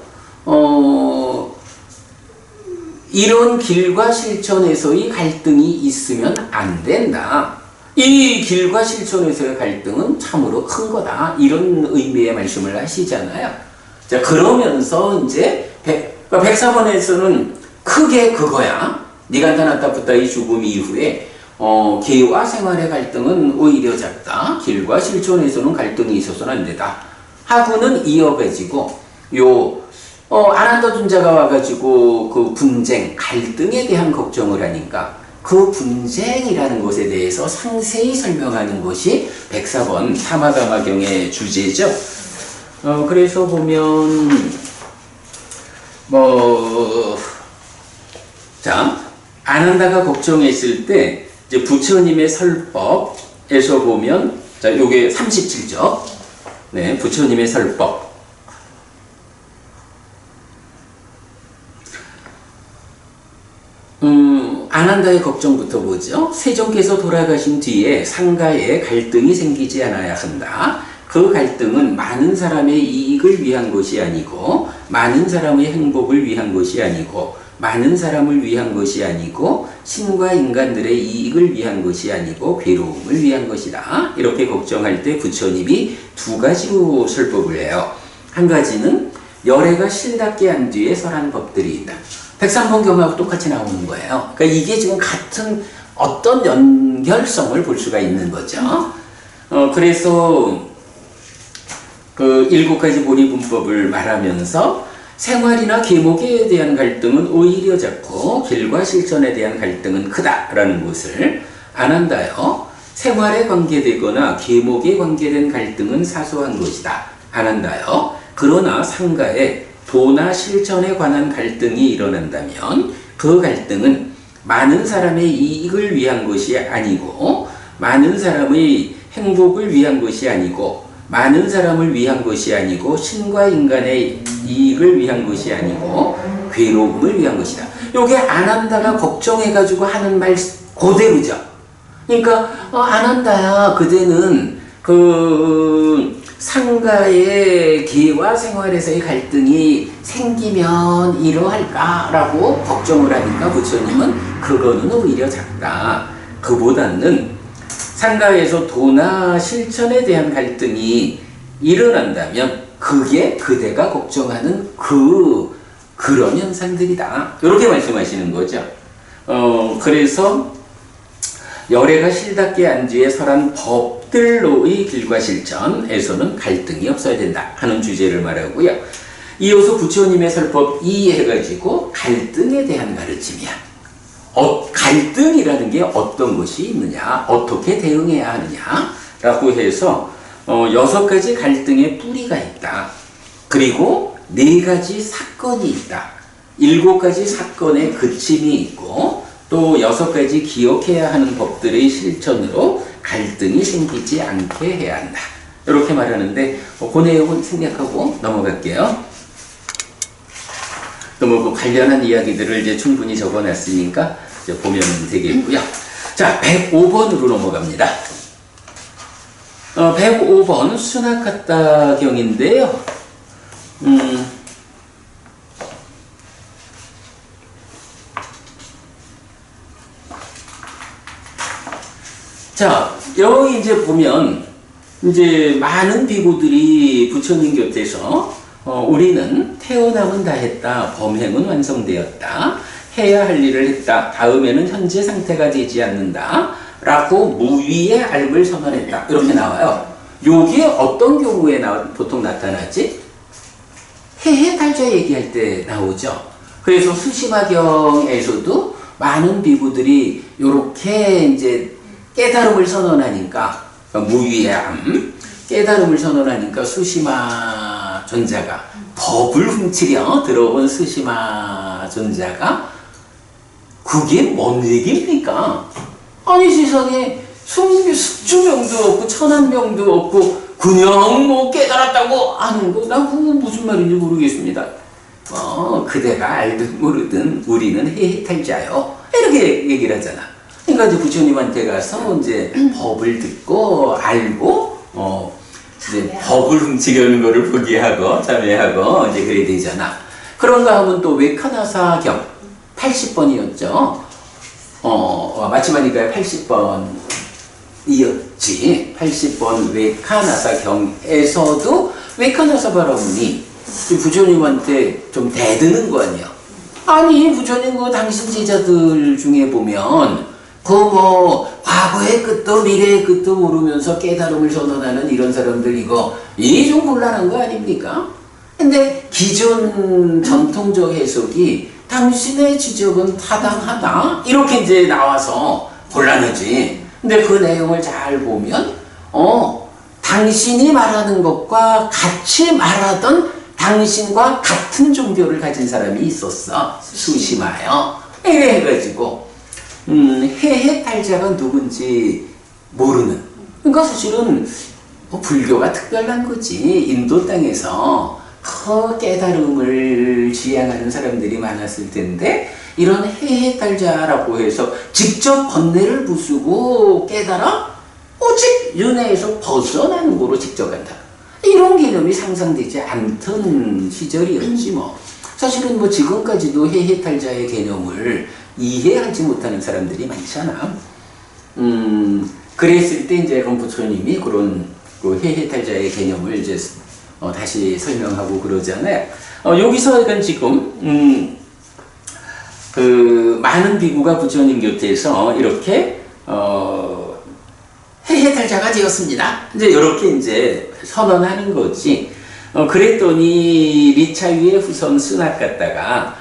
이런 길과 실천에서의 갈등이 있으면 안 된다. 이 길과 실천에서의 갈등은 참으로 큰 거다. 이런 의미의 말씀을 하시잖아요. 자, 그러면서 이제 104번에서는 크게 그거야. 니간타나타푸타의 죽음 이후에 계와 생활의 갈등은 오히려 작다. 길과 실존에서는 갈등이 있어서는 안 되다. 하고는 이어가지고 아난다 존자가 와가지고 그 분쟁, 갈등에 대한 걱정을 하니까 그 분쟁이라는 것에 대해서 상세히 설명하는 것이 104번 사마가마경의 주제죠. 그래서 보면 아난다가 걱정했을 때 이제 부처님의 설법에서 보면 요게 37쪽. 네, 부처님의 설법. 아난다의 걱정부터 보죠. 세존께서 돌아가신 뒤에 상가에 갈등이 생기지 않아야 한다. 그 갈등은 많은 사람의 이익을 위한 것이 아니고, 많은 사람의 행복을 위한 것이 아니고, 많은 사람을 위한 것이 아니고, 신과 인간들의 이익을 위한 것이 아니고, 괴로움을 위한 것이다. 이렇게 걱정할 때 부처님이 두 가지로 설법을 해요. 한 가지는 열애가 실답게 한 뒤에 설한 법들이 있다. 103번 경하고 똑같이 나오는 거예요. 그러니까 이게 지금 같은 어떤 연결성을 볼 수가 있는 거죠. 그래서 그 7가지 보리분법을 말하면서 생활이나 계목에 대한 갈등은 오히려 작고 길과 실천에 대한 갈등은 크다라는 것을 아난다요. 생활에 관계되거나 계목에 관계된 갈등은 사소한 것이다. 아난다요. 그러나 상가에 도나 실천에 관한 갈등이 일어난다면 그 갈등은 많은 사람의 이익을 위한 것이 아니고, 많은 사람의 행복을 위한 것이 아니고, 많은 사람을 위한 것이 아니고, 신과 인간의 이익을 위한 것이 아니고, 괴로움을 위한 것이다. 요게 아난다가 걱정해가지고 하는 말 그대로죠. 그러니까 아난다야, 그대는 상가의 기와 생활에서의 갈등이 생기면 이러할까라고 걱정을 하니까 부처님은 그거는 오히려 작다. 그보다는 상가에서 도나 실천에 대한 갈등이 일어난다면 그게 그대가 걱정하는 그런 현상들이다. 이렇게 말씀하시는 거죠. 그래서 열애가 실답게 한 뒤에 설한 법들로의 길과 실천에서는 갈등이 없어야 된다 하는 주제를 말하고요. 이어서 부처님의 설법 2 해가지고 갈등에 대한 가르침이야. 갈등이라는 게 어떤 것이 있느냐, 어떻게 대응해야 하느냐 라고 해서 6가지 갈등의 뿌리가 있다. 그리고 4가지 사건이 있다. 7가지 사건의 그침이 있고, 또 6가지 기억해야 하는 법들의 실천으로 갈등이 생기지 않게 해야 한다. 이렇게 말하는데 그 내용은 생략하고 넘어갈게요. 또 관련한 이야기들을 이제 충분히 적어놨으니까 이제 보면 되겠고요. 자, 105번으로 넘어갑니다. 105번 수나카타경인데요. 자, 여기 이제 보면 이제 많은 비구들이 부처님 곁에서 우리는 태어남은 다 했다. 범행은 완성되었다. 해야 할 일을 했다. 다음에는 현재 상태가 되지 않는다. 라고 무위의 앓을 선언했다. 이렇게 나와요. 요게 어떤 경우에 보통 나타나지? 해해탈자 얘기할 때 나오죠. 그래서 수시마경에서도 많은 비구들이 요렇게 이제 깨달음을 선언하니까, 무위의 암, 깨달음을 선언하니까 수시마 존자가, 법을 훔치려 들어온 수시마 존자가 그게 뭔 얘기입니까? 아니 세상에 숙주명도 없고 천한명도 없고 그냥 깨달았다고 하는 거, 나 그거 무슨 말인지 모르겠습니다. 그대가 알든 모르든 우리는 해해탈자요. 이렇게 얘기를 하잖아. 그러니까 이제 부처님한테 가서 이제 법을 듣고 알고 이제 법을 훔치려는 거를 포기하고 참여하고 이제 그래야 되잖아. 그런가 하면 또 외카나사경 80번이었죠. 마침 하니까 80번이었지. 80번 외카나사경에서도 외카나사 바라문이 부처님한테 좀 대드는 거 아니야. 아니 부처님 그 당신 제자들 중에 보면 그 뭐 과거의 끝도 미래의 끝도 모르면서 깨달음을 선언하는 이런 사람들 이게 좀 곤란한 거 아닙니까? 근데 기존 전통적 해석이 당신의 지적은 타당하다 이렇게 이제 나와서 곤란하지. 근데 그 내용을 잘 보면 당신이 말하는 것과 같이 말하던 당신과 같은 종교를 가진 사람이 있었어. 수심하여. 이래 해가지고 해해탈자가 누군지 모르는. 그러니까 사실은 뭐 불교가 특별한 거지. 인도 땅에서 그 깨달음을 지향하는 사람들이 많았을 텐데 이런 해해탈자라고 해서 직접 번뇌를 부수고 깨달아 오직 윤회에서 벗어나는 거로 직접 간다. 이런 개념이 상상되지 않던 시절이었지 뭐. 사실은 뭐 지금까지도 해해탈자의 개념을 이해하지 못하는 사람들이 많잖아. 그랬을 때 이제 부처님이 그런 그 해해탈자의 개념을 이제 다시 설명하고 그러잖아요. 여기서 이건 지금 그 많은 비구가 부처님 곁에서 이렇게 해해탈자가 되었습니다. 이제 이렇게 이제 선언하는 거지. 그랬더니 리차위의 후손 스낙 갔다가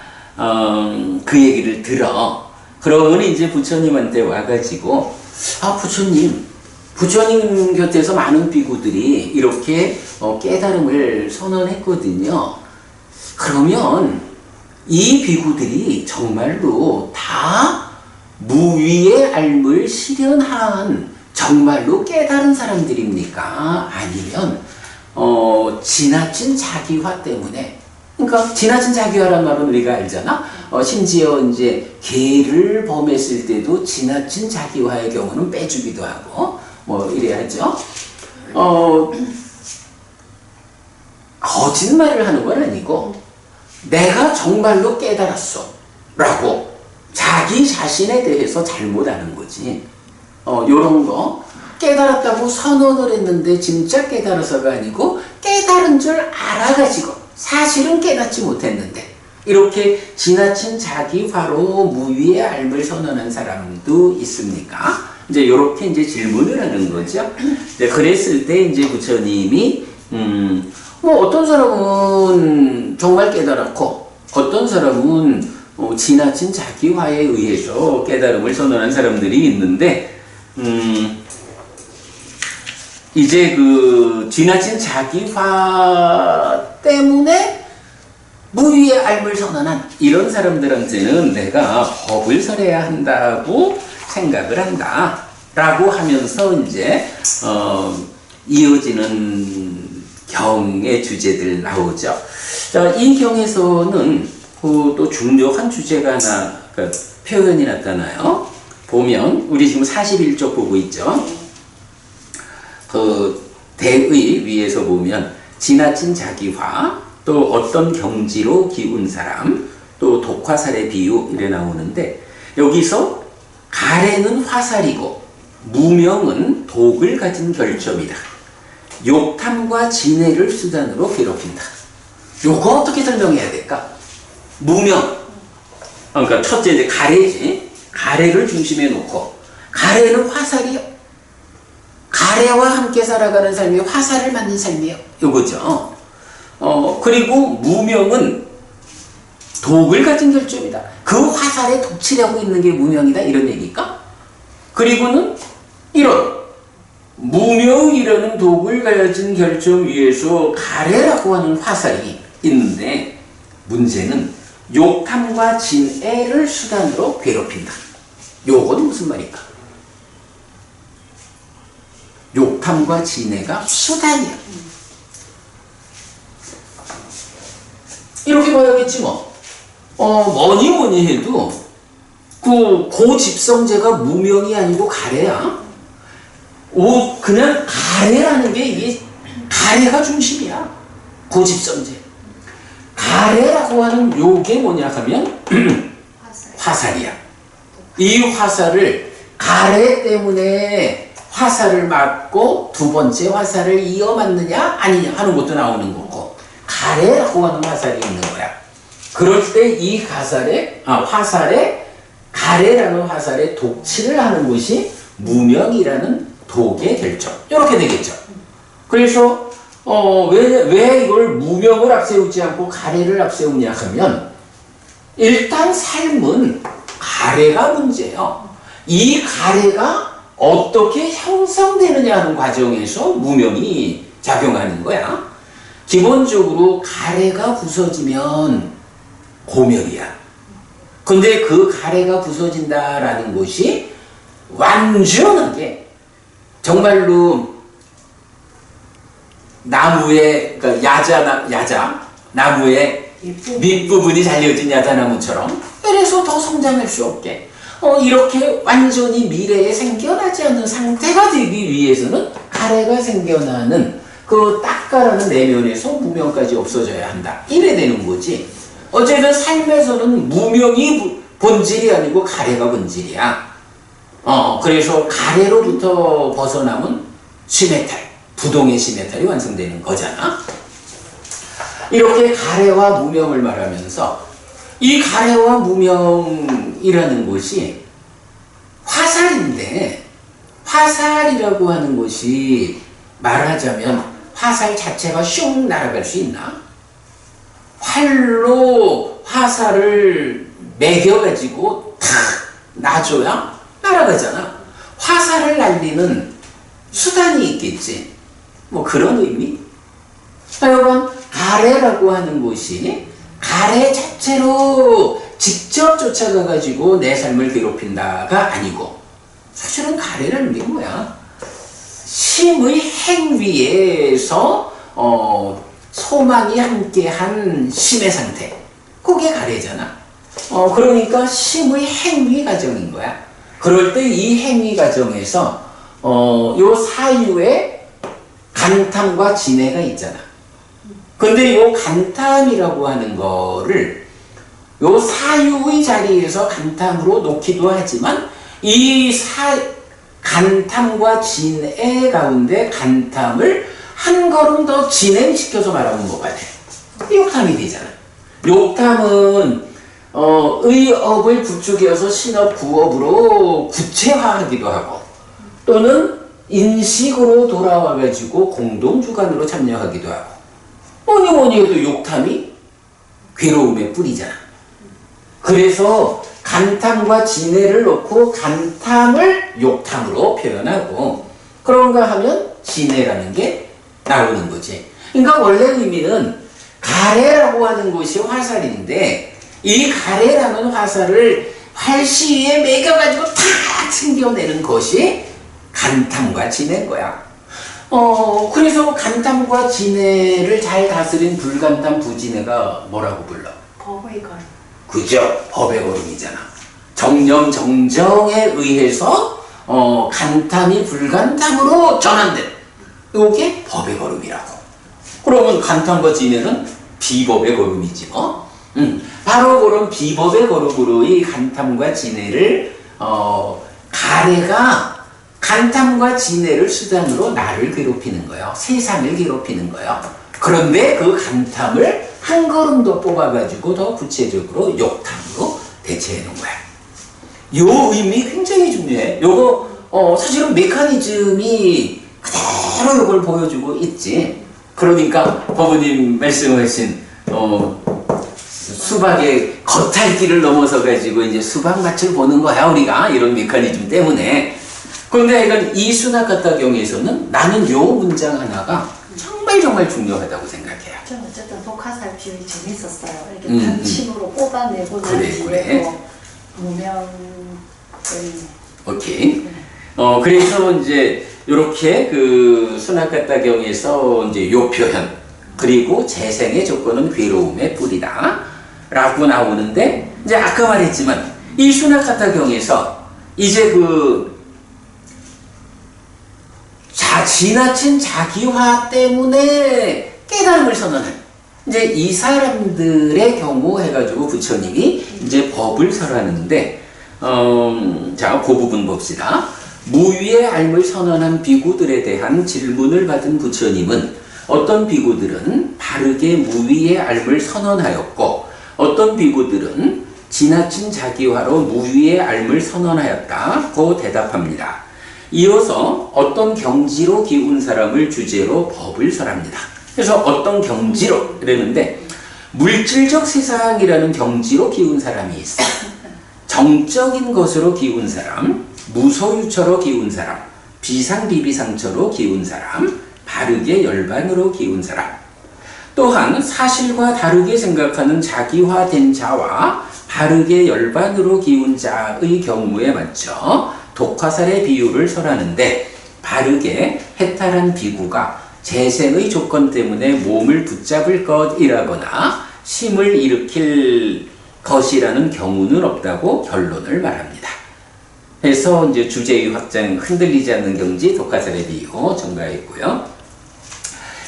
그 얘기를 들어. 그러면 이제 부처님한테 와가지고 부처님 곁에서 많은 비구들이 이렇게 깨달음을 선언했거든요. 그러면 이 비구들이 정말로 다 무위의 알물 실현한 정말로 깨달은 사람들입니까? 아니면 지나친 자기화 때문에, 그러니까 지나친 자기화란 말은 우리가 알잖아. 심지어 이제 개를 범했을 때도 지나친 자기화의 경우는 빼주기도 하고 뭐 이래야 하죠. 거짓말을 하는 건 아니고 내가 정말로 깨달았어 라고 자기 자신에 대해서 잘못하는 거지. 요런 거 깨달았다고 선언을 했는데 진짜 깨달아서가 아니고 깨달은 줄 알아가지고 사실은 깨닫지 못했는데 이렇게 지나친 자기화로 무위의 알을 선언한 사람도 있습니까? 이제 요렇게 이제 질문을 하는 거죠. 이제 그랬을 때 이제 부처님이 뭐 어떤 사람은 정말 깨달았고 어떤 사람은 지나친 자기화에 의해서 깨달음을 선언한 사람들이 있는데 이제 그 지나친 자기화 때문에 무위의 알을 선언한 이런 사람들한테는 내가 법을 설해야 한다고 생각을 한다 라고 하면서 이제 이어지는 경의 주제들 나오죠. 자, 이 경에서는 또 중요한 주제가 하나 표현이 나타나요. 보면 우리 지금 41쪽 보고 있죠. 그 대의 위에서 보면 지나친 자기화, 또 어떤 경지로 기운 사람, 또 독화살의 비유 이래 나오는데 여기서 가래는 화살이고 무명은 독을 가진 결점이다. 욕탐과 진해를 수단으로 괴롭힌다. 요거 어떻게 설명해야 될까? 무명, 그러니까 첫째 이제 가래지. 가래를 중심에 놓고 가래는 화살이요. 가래와 함께 살아가는 삶이 화살을 맞는 삶이에요. 요거죠. 그리고 무명은 독을 가진 결점이다. 그 화살에 독치려고 있는 게 무명이다. 이런 얘기일까? 그리고는 이런 무명이라는 독을 가진 결점 위에서 가래라고 하는 화살이 있는데 문제는 욕탐과 진애를 수단으로 괴롭힌다. 요건 무슨 말일까? 욕탐과 진애가 수단이야. 이렇게 봐야겠지 뭐. 뭐니 해도 그 고집성제가 무명이 아니고 가래야. 그냥 가래라는 게 이게 가래가 중심이야. 고집성제. 가래라고 하는 요게 뭐냐 하면 화살이야. 이 화살을 가래 때문에 화살을 맞고 두 번째 화살을 이어 맞느냐 아니냐 하는 것도 나오는 거고 가래라고 하는 화살이 있는 거야. 그럴 때 이 화살에 가래라는 화살에 독치를 하는 것이 무명이라는 독의 결정. 이렇게 되겠죠. 그래서 왜 이걸 무명을 앞세우지 않고 가래를 앞세우냐 하면 일단 삶은 가래가 문제예요. 이 가래가 어떻게 형성되느냐 하는 과정에서 무명이 작용하는 거야. 기본적으로 가래가 부서지면 고명이야. 근데 그 가래가 부서진다라는 것이 완전하게 정말로 나무의 그러니까 나무의 밑부분이 잘려진 야자나무처럼 그래서 더 성장할 수 없게 이렇게 완전히 미래에 생겨나지 않는 상태가 되기 위해서는 가래가 생겨나는 그 딱가라는 내면에서 무명까지 없어져야 한다. 이래 되는 거지. 어쨌든 삶에서는 무명이 본질이 아니고 가래가 본질이야. 그래서 가래로부터 벗어나면 시메탈, 부동의 시메탈이 완성되는 거잖아. 이렇게 가래와 무명을 말하면서 이 가래와 무명이라는 것이 화살인데 화살이라고 하는 것이 말하자면 화살 자체가 슝 날아갈 수 있나? 활로 화살을 매겨가지고 탁 놔줘야 날아가잖아. 화살을 날리는 수단이 있겠지. 뭐 그런 의미? 여러분, 가래라고 하는 것이 가래 자체로 직접 쫓아가가지고 내 삶을 괴롭힌다가 아니고 사실은 가래라는 게 뭐야? 심의 행위에서 소망이 함께한 심의 상태. 그게 가래잖아. 그러니까 심의 행위 과정인 거야. 그럴 때 이 행위 과정에서 요 사유에 간탐과 진해가 있잖아. 근데 요 간탐이라고 하는 거를 요 사유의 자리에서 간탐으로 놓기도 하지만 이 간탐과 진해 가운데 간탐을 한 걸음 더 진행시켜서 말하면 뭐가 돼? 욕탐이 되잖아. 욕탐은 의업을 부추겨서 신업 구업으로 구체화하기도 하고 또는 인식으로 돌아와가지고 공동주관으로 참여하기도 하고 뭐니 해도 욕탐이 괴로움의 뿌리잖아. 그래서 간탐과 진해를 놓고 간탐을 욕탐으로 표현하고 그런가 하면 진해라는 게 나오는 거지. 그러니까 원래 의미는 가래라고 하는 것이 화살인데 이 가래라는 화살을 활시위에 매겨가지고 탁 챙겨내는 것이 간탐과 진해인 거야. 그래서 간탐과 진해를 잘 다스린 불간탐 부진해가 뭐라고 불러? 법의 걸음. 그죠? 법의 걸음이잖아. 정령 정정에 의해서 간탐이 불간탐으로 전환된 이게 법의 걸음이라고. 그러면 간탐과 진해는 비법의 걸음이지 뭐. 바로 그런 비법의 걸음으로 이 간탐과 진해를 가래가 간탐과 진해를 수단으로 나를 괴롭히는 거예요. 세상을 괴롭히는 거예요. 그런데 그 간탐을 한 걸음 더 뽑아가지고 더 구체적으로 욕탐으로 대체하는 거야. 요 의미 굉장히 중요해. 요거 사실은 메커니즘이 그대로 요걸 보여주고 있지. 그러니까 법원님 말씀하신 수박의 겉핥기를 넘어서 가지고 이제 수박 맛을 보는 거야 우리가 이런 메커니즘 때문에. 그런데 이건 이 수낙가타 경에서는 나는 요 문장 하나가 정말 중요하다고 생각해요. 전 어쨌든 독화살 비율이 재밌었어요. 이렇게 단침으로 뽑아내고 난 그래. 뒤에도 무명. 오케이. 그래서 이제 이렇게 그 수낙가타 경에서 이제 요 표현 그리고 재생의 조건은 괴로움의 뿌리다 라고 나오는데 이제 아까 말했지만 이 수낙가타 경에서 이제 지나친 자기화 때문에 깨달음을 선언한 이제 이 사람들의 경우 해가지고 부처님이 이제 법을 설하는데 자, 그 부분 봅시다. 무위의 앓음을 선언한 비구들에 대한 질문을 받은 부처님은 어떤 비구들은 바르게 무위의 앓음을 선언하였고 어떤 비구들은 지나친 자기화로 무위의 앓음을 선언하였다고 대답합니다. 이어서 어떤 경지로 기운 사람을 주제로 법을 설합니다. 그래서 어떤 경지로 이러는데 물질적 세상이라는 경지로 기운 사람이 있어. 정적인 것으로 기운 사람, 무소유처로 기운 사람, 비상비비상처로 기운 사람, 바르게 열반으로 기운 사람. 또한 사실과 다르게 생각하는 자기화된 자와 바르게 열반으로 기운 자의 경우에 맞춰 독화살의 비유를 설하는데 바르게 해탈한 비구가 재생의 조건 때문에 몸을 붙잡을 것이라거나 심을 일으킬 것이라는 경우는 없다고 결론을 말합니다. 그래서 이제 주제의 확장, 흔들리지 않는 경지, 독화살의 비유 전가했고요.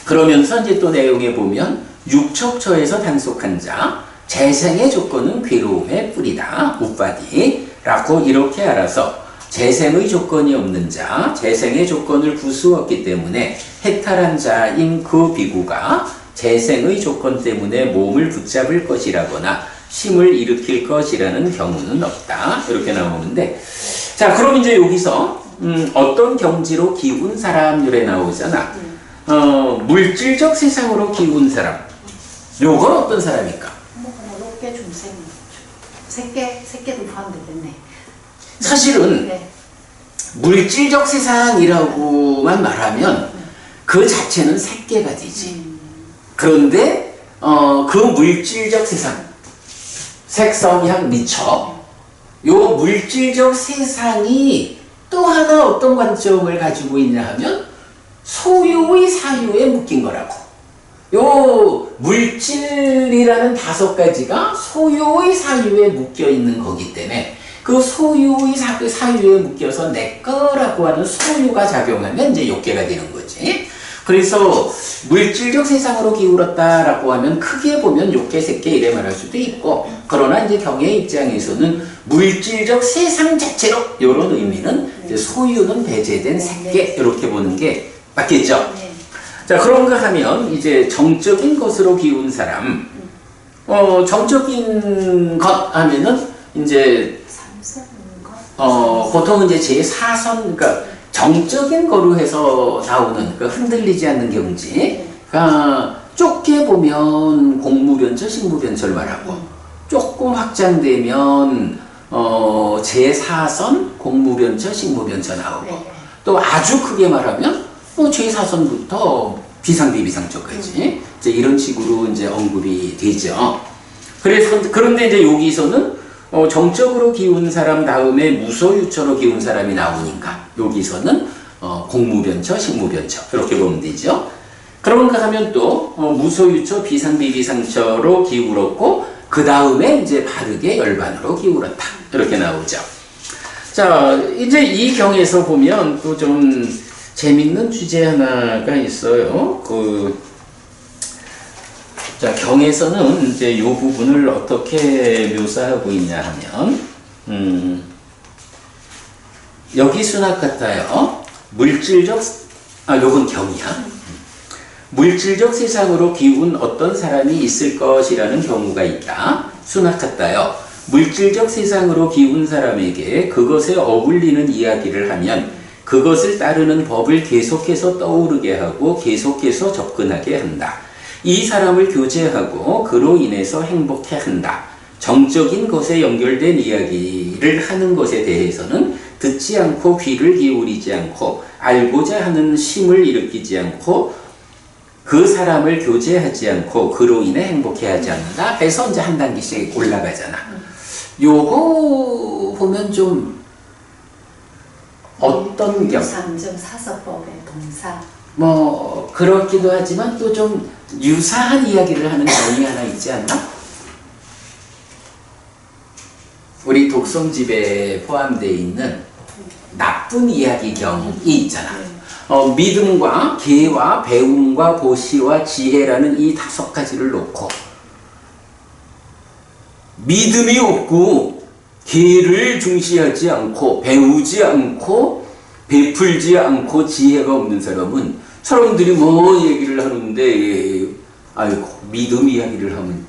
그러면서 이제 또 내용에 보면 육척처에서 단속한 자, 재생의 조건은 괴로움의 뿌리다, 우빠디라고 이렇게 알아서 재생의 조건이 없는 자, 재생의 조건을 구수었기 때문에 해탈한 자인 그 비구가 재생의 조건 때문에 몸을 붙잡을 것이라거나 심을 일으킬 것이라는 경우는 없다. 이렇게 나오는데, 자, 그럼 이제 여기서 어떤 경지로 기운 사람 이래 나오잖아. 물질적 세상으로 기운 사람. 요건 어떤 사람일까? 높게 중생, 새끼도 포함되겠네. 사실은 네. 물질적 세상이라고만 말하면 그 자체는 색계가 되지. 그런데 그 물질적 세상, 색성향 미처 요 물질적 세상이 또 하나 어떤 관점을 가지고 있냐 하면 소유의 사유에 묶인 거라고. 요 물질이라는 5가지가 소유의 사유에 묶여 있는 거기 때문에 그 소유의 사유에 묶여서 내 거라고 하는 소유가 작용하면 이제 욕계가 되는 거지. 그래서 물질적 세상으로 기울었다라고 하면 크게 보면 욕계, 색계 이래 말할 수도 있고, 그러나 이제 경의 입장에서는 물질적 세상 자체로 이런 의미는 이제 소유는 배제된 색계 이렇게 보는 게 맞겠죠. 자, 그런가 하면 이제 정적인 것으로 기운 사람, 정적인 것 하면은 이제 보통은 이제 제4선, 그러니까 정적인 거로 해서 나오는, 그러니까 흔들리지 않는 경지. 그러니까 좁게 보면 공무변처, 식무변처를 말하고, 조금 확장되면 제4선 공무변처, 식무변처 나오고, 또 아주 크게 말하면 제4선부터 비상비비상처까지 이제 이런 식으로 이제 언급이 되죠. 그런데 이제 여기서는 정적으로 기운 사람 다음에 무소유처로 기운 사람이 나오니까 여기서는 공무변처, 식무변처 이렇게 보면 되죠. 그런가 하면 또 무소유처, 비상비비상처로 기울었고 그 다음에 이제 바르게 열반으로 기울었다 이렇게 나오죠. 자, 이제 이 경에서 보면 또 좀 재밌는 주제 하나가 있어요. 자, 경에서는 이제 이 부분을 어떻게 묘사하고 있냐 하면, 여기 수납 같아요. 요건 경이야. 물질적 세상으로 기운 어떤 사람이 있을 것이라는 경우가 있다. 수납 같아요. 물질적 세상으로 기운 사람에게 그것에 어울리는 이야기를 하면 그것을 따르는 법을 계속해서 떠오르게 하고 계속해서 접근하게 한다. 이 사람을 교제하고 그로 인해서 행복해 한다. 정적인 것에 연결된 이야기를 하는 것에 대해서는 듣지 않고 귀를 기울이지 않고 알고자 하는 심을 일으키지 않고 그 사람을 교제하지 않고 그로 인해 행복해 하지 않는다. 해서 이제 한 단계씩 올라가잖아. 요거 보면 좀 어떤 경? 삼점 사서법의 동사. 뭐 그렇기도 하지만 또 좀 유사한 이야기를 하는 경이 하나 있지 않나? 우리 독성집에 포함되어 있는 나쁜 이야기경이 있잖아. 믿음과 계와 배움과 보시와 지혜라는 이 5가지를 놓고 믿음이 없고 계를 중시하지 않고 배우지 않고 베풀지 않고 지혜가 없는 사람은 사람들이 뭐 얘기를 하는데 아이고 믿음 이야기를 하면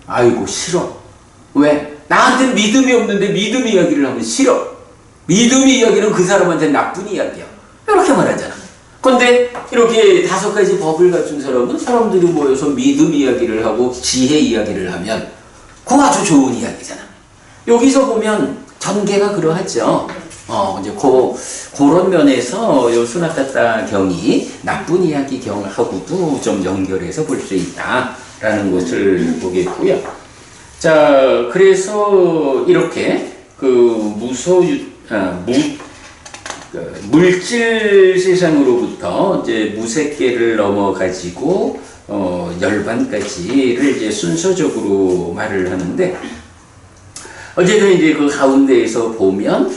아이고 싫어. 왜? 나한테 믿음이 없는데 믿음 이야기를 하면 싫어. 믿음 이야기는 그 사람한테 나쁜 이야기야. 이렇게 말하잖아. 근데 이렇게 5가지 법을 갖춘 사람은 사람들이 모여서 믿음 이야기를 하고 지혜 이야기를 하면 그거 아주 좋은 이야기잖아. 여기서 보면 전개가 그러하죠. 이제 그런 면에서 요 수나타타 경이 나쁜 이야기 경하고도 좀 연결해서 볼 수 있다라는 것을 보겠고요. 자, 그래서 이렇게 물질 세상으로부터 이제 무색계를 넘어가지고 열반까지를 이제 순서적으로 말을 하는데, 어쨌든 이제 그 가운데에서 보면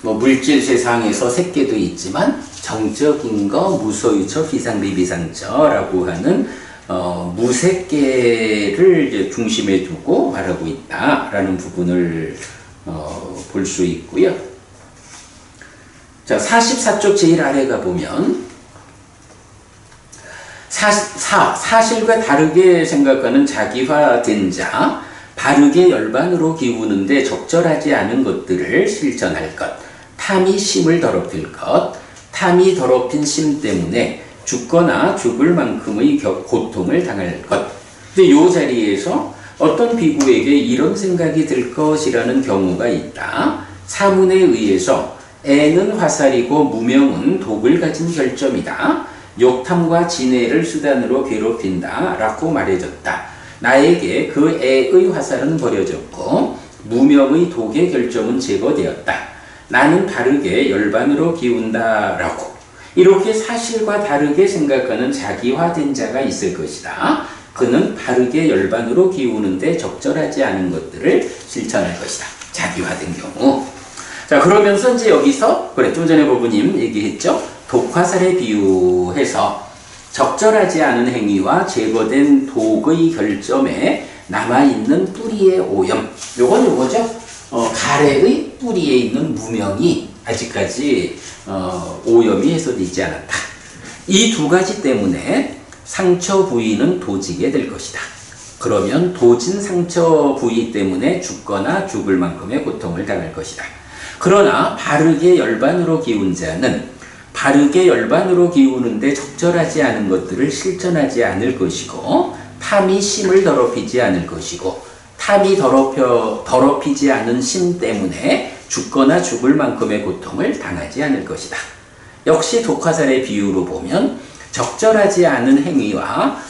물질 세상에서 색계도 있지만 정적인 거 무소유처 비상비비상처라고 하는 무색계를 이제 중심에 두고 말하고 있다라는 부분을 볼 수 있고요. 자, 44쪽 제일 아래가 보면 사실과 다르게 생각하는 자기화된 자, 바르게 열반으로 기우는데 적절하지 않은 것들을 실천할 것, 탐이 심을 더럽힐 것, 탐이 더럽힌 심 때문에 죽거나 죽을 만큼의 고통을 당할 것. 근데 이 자리에서 어떤 비구에게 이런 생각이 들 것이라는 경우가 있다. 사문에 의해서 애는 화살이고 무명은 독을 가진 결점이다. 욕탐과 진해를 수단으로 괴롭힌다 라고 말해줬다. 나에게 그 애의 화살은 버려졌고 무명의 독의 결점은 제거되었다. 나는 바르게 열반으로 기운다 라고. 이렇게 사실과 다르게 생각하는 자기화된 자가 있을 것이다. 그는 바르게 열반으로 기우는데 적절하지 않은 것들을 실천할 것이다. 자기화된 경우. 자, 그러면서 이제 여기서 좀 전에 보부님 얘기했죠. 독화살에 비유해서 적절하지 않은 행위와 제거된 독의 결점에 남아있는 뿌리의 오염. 요거죠. 가래의 뿌리에 있는 무명이 아직까지 오염이 해소되지 않았다. 이 2가지 때문에 상처 부위는 도지게 될 것이다. 그러면 도진 상처 부위 때문에 죽거나 죽을 만큼의 고통을 당할 것이다. 그러나 바르게 열반으로 기운 자는 바르게 열반으로 기우는데 적절하지 않은 것들을 실천하지 않을 것이고, 탐이 심을 더럽히지 않을 것이고, 탐이 더럽히지 않은 심 때문에 죽거나 죽을 만큼의 고통을 당하지 않을 것이다. 역시 독화살의 비유로 보면 적절하지 않은 행위와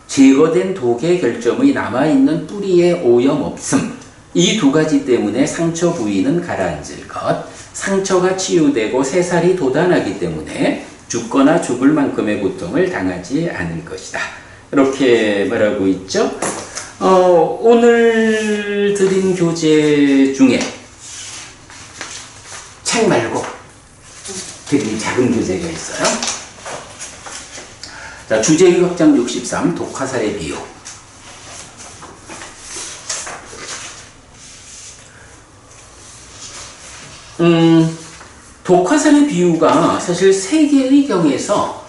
제거된 독의 결점의 남아있는 뿌리의 오염 없음, 이 2가지 때문에 상처 부위는 가라앉을 것, 상처가 치유되고 새살이 돋아나기 때문에 죽거나 죽을 만큼의 고통을 당하지 않을 것이다. 이렇게 말하고 있죠. 오늘 드린 교재 중에 책 말고 드린 작은 교재가 있어요. 자, 주제의 확장 63, 독화살의 비유. 독화살의 비유가 사실 세계의 경에서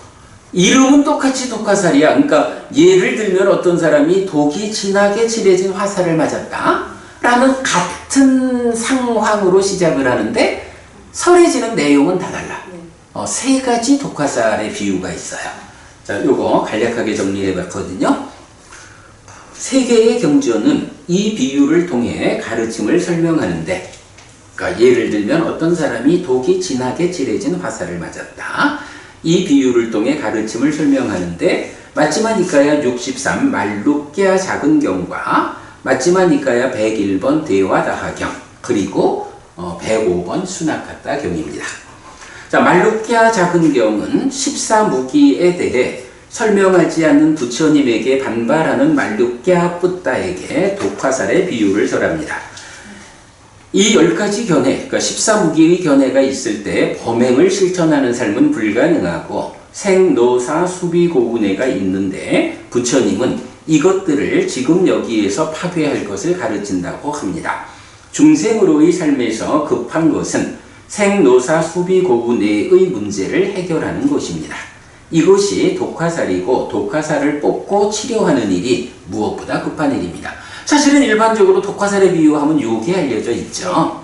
이름은 똑같이 독화살이야. 그러니까 예를 들면 어떤 사람이 독이 진하게 칠해진 화살을 맞았다 라는 같은 상황으로 시작을 하는데 설해지는 내용은 다 달라. 3가지 독화살의 비유가 있어요. 자, 요거 간략하게 정리해 봤거든요. 세계의 경전은 이 비유를 통해 가르침을 설명하는데, 그러니까 예를 들면 어떤 사람이 독이 진하게 칠해진 화살을 맞았다. 이 비유를 통해 가르침을 설명하는데 마지막 니까야 63 말루케아 작은 경과 마지막 니까야 101번 대화다하경 그리고 105번 수나카타 경입니다. 자, 말루케아 작은 경은 14무기에 대해 설명하지 않는 부처님에게 반발하는 말루케아 뿌따에게 독화살의 비유를 설합니다. 이 10가지 견해, 그러니까 14무기의 견해가 있을 때 범행을 실천하는 삶은 불가능하고 생노사 수비고운해가 있는데 부처님은 이것들을 지금 여기에서 파괴할 것을 가르친다고 합니다. 중생으로의 삶에서 급한 것은 생노사 수비고운해의 문제를 해결하는 것입니다. 이것이 독화살이고 독화살을 뽑고 치료하는 일이 무엇보다 급한 일입니다. 사실은 일반적으로 독화살의 비유하면 요게 알려져 있죠.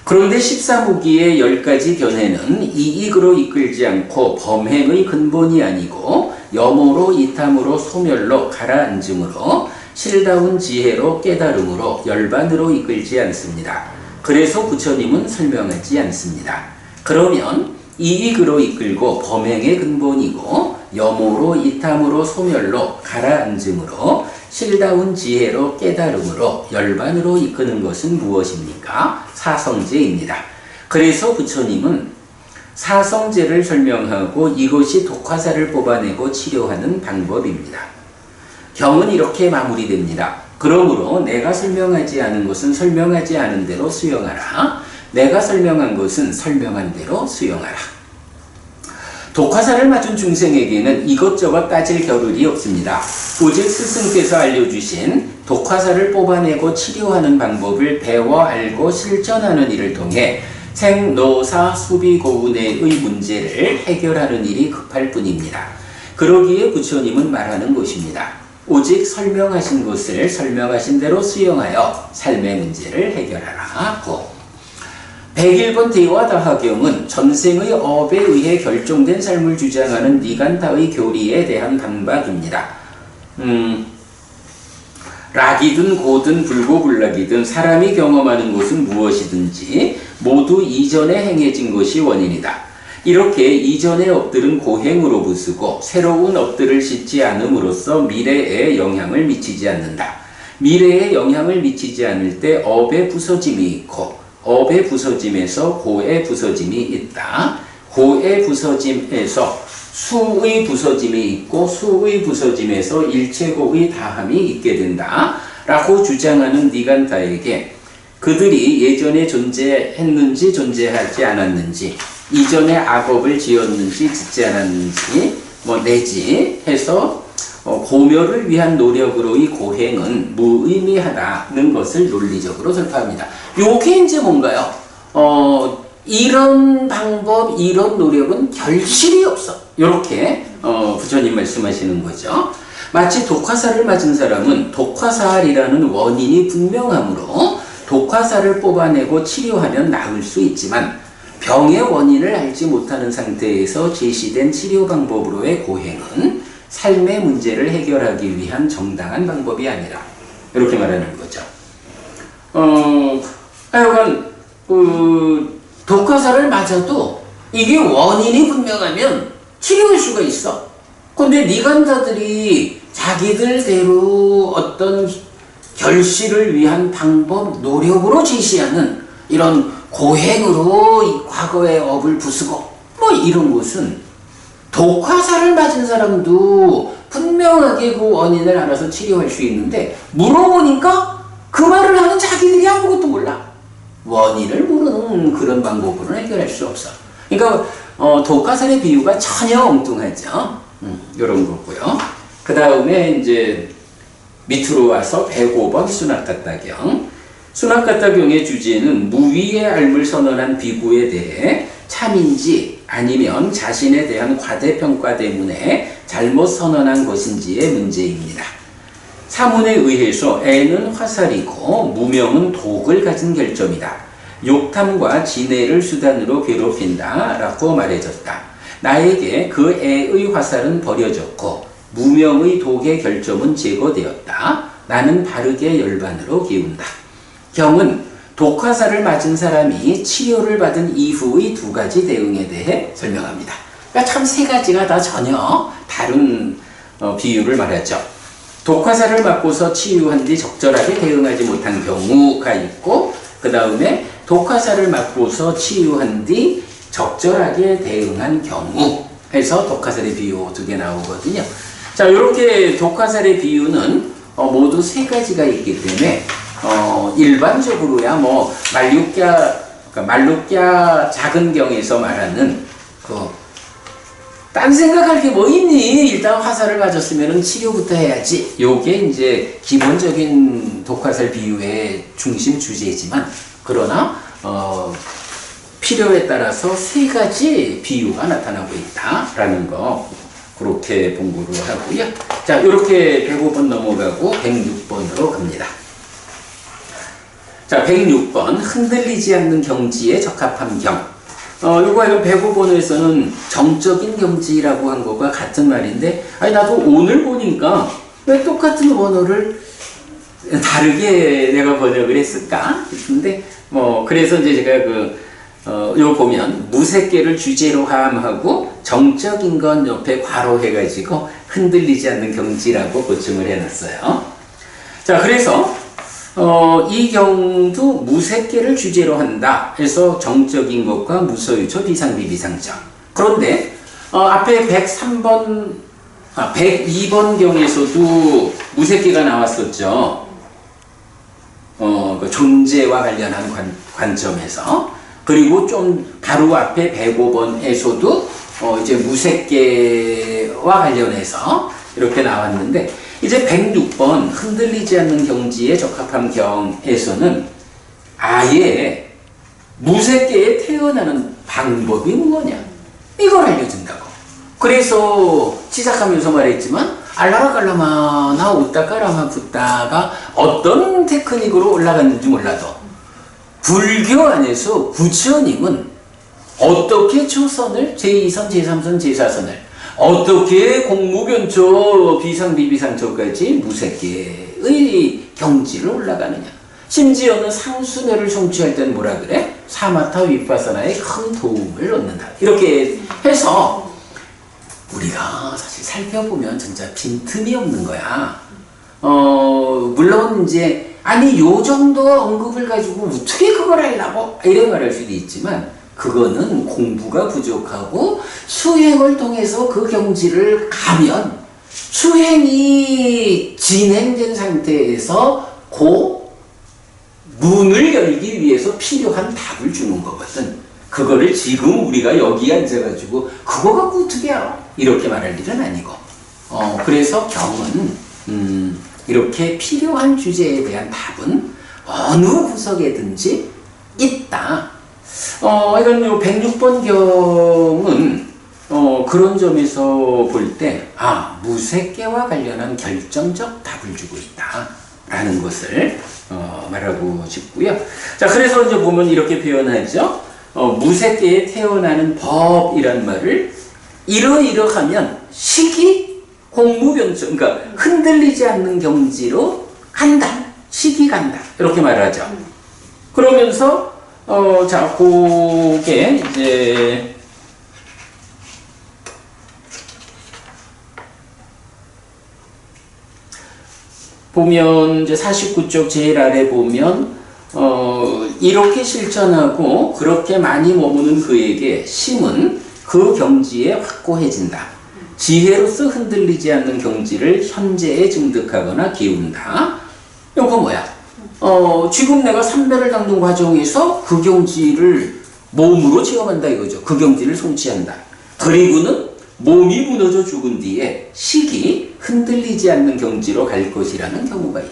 그런데 14무기의 10가지 견해는 이익으로 이끌지 않고 범행의 근본이 아니고 염호로 이탐으로 소멸로 가라앉음으로 실다운 지혜로 깨달음으로 열반으로 이끌지 않습니다. 그래서 부처님은 설명하지 않습니다. 그러면 이익으로 이끌고 범행의 근본이고 염호로 이탐으로 소멸로 가라앉음으로 실다운 지혜로 깨달음으로 열반으로 이끄는 것은 무엇입니까? 사성제입니다. 그래서 부처님은 사성제를 설명하고 이것이 독화살을 뽑아내고 치료하는 방법입니다. 경은 이렇게 마무리됩니다. 그러므로 내가 설명하지 않은 것은 설명하지 않은 대로 수용하라. 내가 설명한 것은 설명한 대로 수용하라. 독화살을 맞은 중생에게는 이것저것 따질 겨를이 없습니다. 오직 스승께서 알려주신 독화살을 뽑아내고 치료하는 방법을 배워 알고 실천하는 일을 통해 생노사 수비고운의 문제를 해결하는 일이 급할 뿐입니다. 그러기에 부처님은 말하는 것입니다. 오직 설명하신 것을 설명하신 대로 수용하여 삶의 문제를 해결하라. 101번 대화다하경은 전생의 업에 의해 결정된 삶을 주장하는 니간타의 교리에 대한 반박입니다. 락이든 고든 불고불락이든 사람이 경험하는 것은 무엇이든지 모두 이전에 행해진 것이 원인이다. 이렇게 이전의 업들은 고행으로 부수고 새로운 업들을 싣지 않음으로써 미래에 영향을 미치지 않는다. 미래에 영향을 미치지 않을 때 업의 부서짐이 있고 업의 부서짐에서 고의 부서짐이 있다. 고의 부서짐에서 수의 부서짐이 있고 수의 부서짐에서 일체고의 다함이 있게 된다. 라고 주장하는 니간타에게 그들이 예전에 존재했는지 존재하지 않았는지 이전에 악업을 지었는지 짓지 않았는지 내지 해서 고멸을 위한 노력으로의 고행은 무의미하다는 것을 논리적으로 설파합니다. 요게 이제 뭔가요? 이런 방법, 이런 노력은 결실이 없어. 이렇게 부처님 말씀하시는 거죠. 마치 독화살을 맞은 사람은 독화살이라는 원인이 분명하므로 독화살을 뽑아내고 치료하면 나을 수 있지만 병의 원인을 알지 못하는 상태에서 제시된 치료 방법으로의 고행은 삶의 문제를 해결하기 위한 정당한 방법이 아니라 이렇게 말하는 거죠. 하여간 독화살을 맞아도 이게 원인이 분명하면 치료할 수가 있어. 근데 니간자들이 자기들대로 어떤 결실을 위한 방법, 노력으로 제시하는 이런 고행으로 이 과거의 업을 부수고 이런 것은 독화살을 맞은 사람도 분명하게 그 원인을 알아서 치료할 수 있는데 물어보니까 그 말을 하는 자기들이 아무것도 몰라. 원인을 모르는 그런 방법으로는 해결할 수 없어. 그러니까 독화살의 비유가 전혀 엉뚱하죠. 이런 거고요. 그 다음에 이제 밑으로 와서 105번 수낙가타경. 수낙가타경의 주제는 무위의 앓을 선언한 비구에 대해 참인지 아니면 자신에 대한 과대평가 때문에 잘못 선언한 것인지의 문제입니다. 사문에 의해서 애는 화살이고 무명은 독을 가진 결점이다. 욕탐과 진해를 수단으로 괴롭힌다 라고 말해졌다. 나에게 그 애의 화살은 버려졌고 무명의 독의 결점은 제거되었다. 나는 바르게 열반으로 기운다. 경은 독화살을 맞은 사람이 치료를 받은 이후의 두 가지 대응에 대해 설명합니다. 그러니까 참 세 가지가 다 전혀 다른 비유를 말하죠. 독화살을 맞고서 치유한 뒤 적절하게 대응하지 못한 경우가 있고 그 다음에 독화살을 맞고서 치유한 뒤 적절하게 대응한 경우 해서 독화살의 비유 두 개 나오거든요. 자, 이렇게 독화살의 비유는 모두 세 가지가 있기 때문에 일반적으로야 말룩야 작은 경에서 말하는 딴 생각할 게 뭐 있니? 일단 화살을 맞았으면 치료부터 해야지. 요게 이제 기본적인 독화살 비유의 중심 주제지만 그러나 필요에 따라서 세 가지 비유가 나타나고 있다라는 거 그렇게 공부를 하고요. 자, 이렇게 105번 넘어가고 106번으로 갑니다. 자, 106번 흔들리지 않는 경지에 적합한 경. 요거 105번에서는 정적인 경지라고 한 것과 같은 말인데, 아니 나도 오늘 보니까 왜 똑같은 원어를 다르게 내가 번역을 했을까 싶은데, 그래서 이제 제가 요 보면 무색계를 주제로 함하고 정적인 건 옆에 괄호해가지고 흔들리지 않는 경지라고 보충을 해놨어요. 자, 그래서 이 경도 무색계를 주제로 한다 해서 정적인 것과 무소유초 비상비비상적. 그런데 앞에 103번 102번 경에서도 무색계가 나왔었죠. 그 존재와 관련한 관점에서. 그리고 좀 바로 앞에 105번에서도 이제 무색계와 관련해서 이렇게 나왔는데, 이제 106번 흔들리지 않는 경지에 적합한 경에서는 아예 무색계에 태어나는 방법이 뭐냐, 이걸 알려준다고. 그래서 시작하면서 말했지만 알라라 갈라마나 웃다 까라마 붙다가 어떤 테크닉으로 올라갔는지 몰라도 불교 안에서 부처님은 어떻게 초선을 제2선, 제3선, 제4선을 어떻게 공무변초, 비상비비상초까지 무색계의 경지를 올라가느냐. 심지어는 상수뇌를 성취할 때는 뭐라 그래? 사마타 위파사나에 큰 도움을 얻는다. 이렇게 해서 우리가 사실 살펴보면 진짜 빈틈이 없는 거야. 물론 이제 아니 요 정도 언급을 가지고 어떻게 그걸 하려고 이런 말 할 수도 있지만, 그거는 공부가 부족하고 수행을 통해서 그 경지를 가면 수행이 진행된 상태에서 그 문을 열기 위해서 필요한 답을 주는 거거든. 그거를 지금 우리가 여기 앉아가지고 그거 갖고 어떻게 알아? 이렇게 말할 일은 아니고. 그래서 경은 이렇게 필요한 주제에 대한 답은 어느 구석에든지 있다. 이건 요 106번 경은 그런 점에서 볼 때 무색계와 관련한 결정적 답을 주고 있다라는 것을 말하고 싶고요. 자, 그래서 이제 보면 이렇게 표현하죠. 무색계에 태어나는 법이란 말을 이러이러하면 시기 공무변초, 그러니까 흔들리지 않는 경지로 간다. 시기 간다. 이렇게 말하죠. 그러면서 자, 그게 이제 보면 이제 49쪽 제일 아래 보면 이렇게 실천하고 그렇게 많이 머무는 그에게 심은 그 경지에 확고해진다. 지혜로서 흔들리지 않는 경지를 현재에 증득하거나 기운다. 이거 뭐야? 지금 내가 삼매를 닦는 과정에서 그 경지를 몸으로 체험한다 이거죠. 그 경지를 성취한다. 그리고는 몸이 무너져 죽은 뒤에 식이 흔들리지 않는 경지로 갈 것이라는 경우가 있다.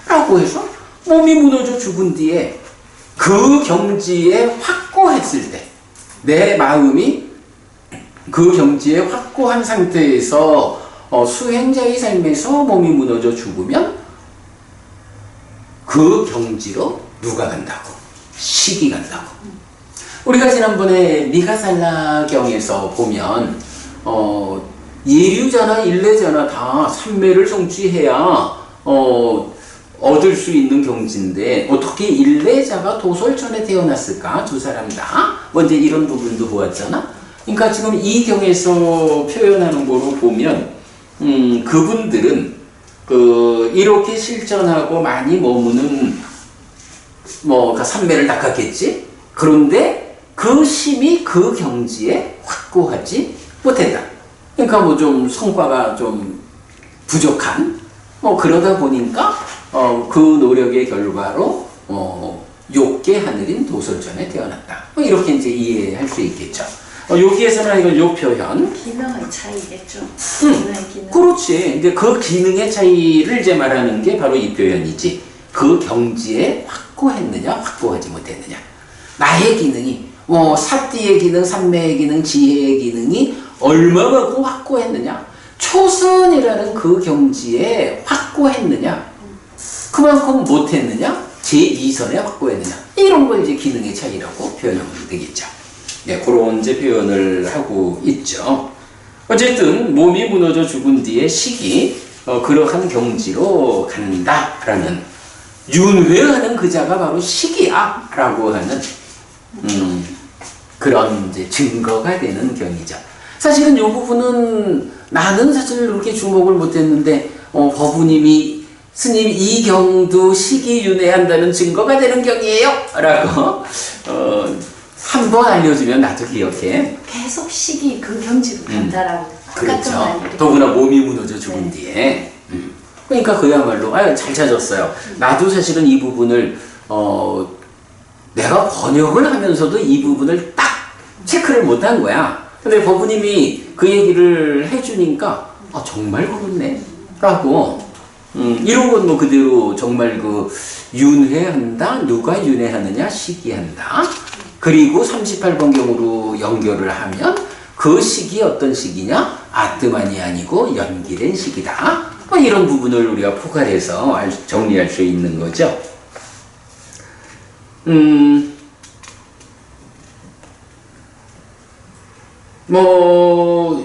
라고 해서 몸이 무너져 죽은 뒤에 그 경지에 확고했을 때, 내 마음이 그 경지에 확고한 상태에서 수행자의 삶에서 몸이 무너져 죽으면 그 경지로 누가 간다고? 식이 간다고. 우리가 지난번에 미가살라경에서 보면 예류자나 일례자나 다 삼매를 성취해야 얻을 수 있는 경지인데 어떻게 일례자가 도솔천에 태어났을까? 두 사람 다 먼저 이런 부분도 보았잖아. 그러니까 지금 이 경에서 표현하는 거로 보면 그분들은 이렇게 실천하고 많이 머무는 삼매를 닦았겠지. 그런데 그 심이 그 경지에 확고하지 못했다. 그러니까 좀 성과가 좀 부족한 그러다 보니까 그 노력의 결과로 욕계 하늘인 도솔천에 태어났다. 이렇게 이제 이해할 수 있겠죠. 여기에서는 이건 요 표현. 기능의 차이겠죠. 기능의 기능. 그렇지. 이제 그 기능의 차이를 이제 말하는 게 바로 이 표현이지. 그 경지에 확고했느냐, 확고하지 못했느냐. 나의 기능이 사띠의 기능, 삼매의 기능, 지혜의 기능이 얼마만큼 확고했느냐? 초선이라는 그 경지에 확고했느냐? 그만큼 못했느냐? 제2선에 확고했느냐? 이런 걸 이제 기능의 차이라고 표현하면 되겠죠. 네, 그런 이제 표현을 하고 있죠. 어쨌든 몸이 무너져 죽은 뒤에 식이 그러한 경지로 간다라는, 윤회하는 그 자가 바로 식이야 라고 하는 그런 이제 증거가 되는 경이죠. 사실은 이 부분은 나는 사실 그렇게 주목을 못했는데 법우님이 스님 이 경도 식이 윤회한다는 증거가 되는 경이에요 라고 한번 알려주면 나도 기억해. 계속 식이 그 경지로 간다라고. 그렇죠. 더구나 몸이 무너져 죽은 뒤에. 그러니까 그야말로 잘 찾았어요. 나도 사실은 이 부분을 내가 번역을 하면서도 이 부분을 딱 체크를 못한 거야. 근데 법우님이 그 얘기를 해주니까 정말 그렇네 라고. 이런 건 뭐 그대로 정말 그 윤회한다, 누가 윤회하느냐, 시기한다. 그리고 38번경으로 연결을 하면 그 시기 어떤 시기냐? 아뜨만이 아니고 연기된 시기다. 뭐 이런 부분을 우리가 포괄해서 정리할 수 있는 거죠.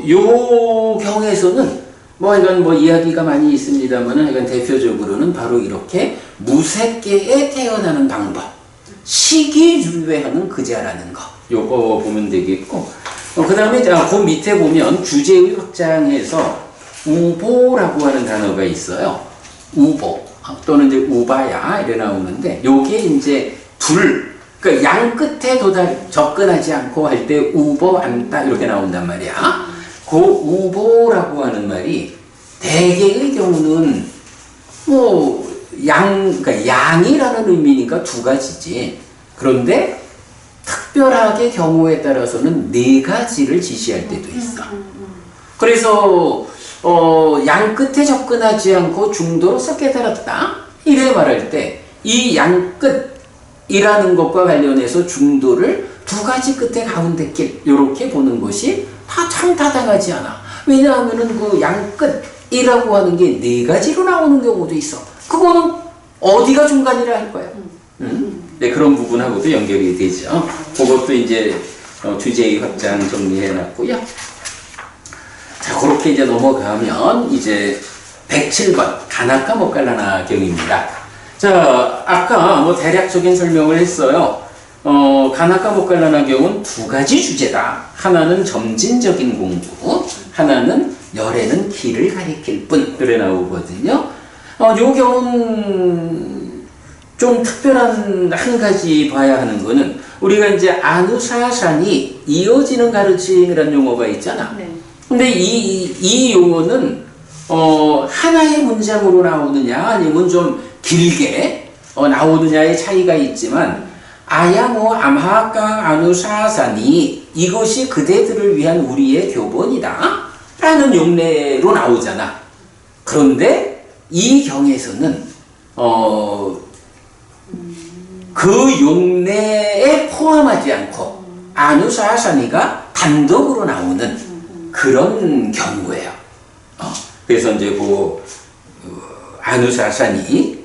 요 경에서는 하여간 이야기가 많이 있습니다만은 하여간 대표적으로는 바로 이렇게 무색계에 태어나는 방법, 시기윤회하는 그자라는 거, 요거 보면 되겠고, 그 다음에 그 밑에 보면 주제의 확장에서 우보라고 하는 단어가 있어요. 우보 또는 이제 우바야 이래 나오는데, 요게 이제 그러니까 양 끝에 접근하지 않고 할 때 우보 안다 이렇게 나온단 말이야. 그 우보라고 하는 말이 대개의 경우는 그러니까 양이라는 의미니까 두 가지지. 그런데 특별하게 경우에 따라서는 네 가지를 지시할 때도 있어. 그래서 양 끝에 접근하지 않고 중도로서 깨달았다 이래 말할 때 이 양 끝이라는 것과 관련해서 중도를 두 가지 끝에 가운데 길 이렇게 보는 것이 다 참 타당하지 않아. 왜냐하면은 그 양 끝이라고 하는 게 네 가지로 나오는 경우도 있어. 그거는 어디가 중간이라 할 거야. 네, 그런 부분하고도 연결이 되죠. 그것도 이제 주제의 확장 정리해놨고요. 자, 그렇게 이제 넘어가면 이제 107번 가나카 모칼라나 경입니다. 자, 아까 대략적인 설명을 했어요. 가나카 모칼라나 경은 두 가지 주제다. 하나는 점진적인 공부, 하나는 열에는 길을 가리킬 뿐. 그래 나오거든요. 요 경우는 좀 특별한 한 가지 봐야 하는 거는, 우리가 이제 아누사산이 이어지는 가르침이라는 용어가 있잖아. 네. 근데 이 용어는 하나의 문장으로 나오느냐 아니면 좀 길게 나오느냐의 차이가 있지만, 아야모 암하강 아누사산이 이것이 그대들을 위한 우리의 교본이다 라는 용례로 나오잖아. 그런데 이 경에서는 그 용례에 포함하지 않고 아누사사니가 단독으로 나오는 그런 경우예요. 그래서 이제 아누사사니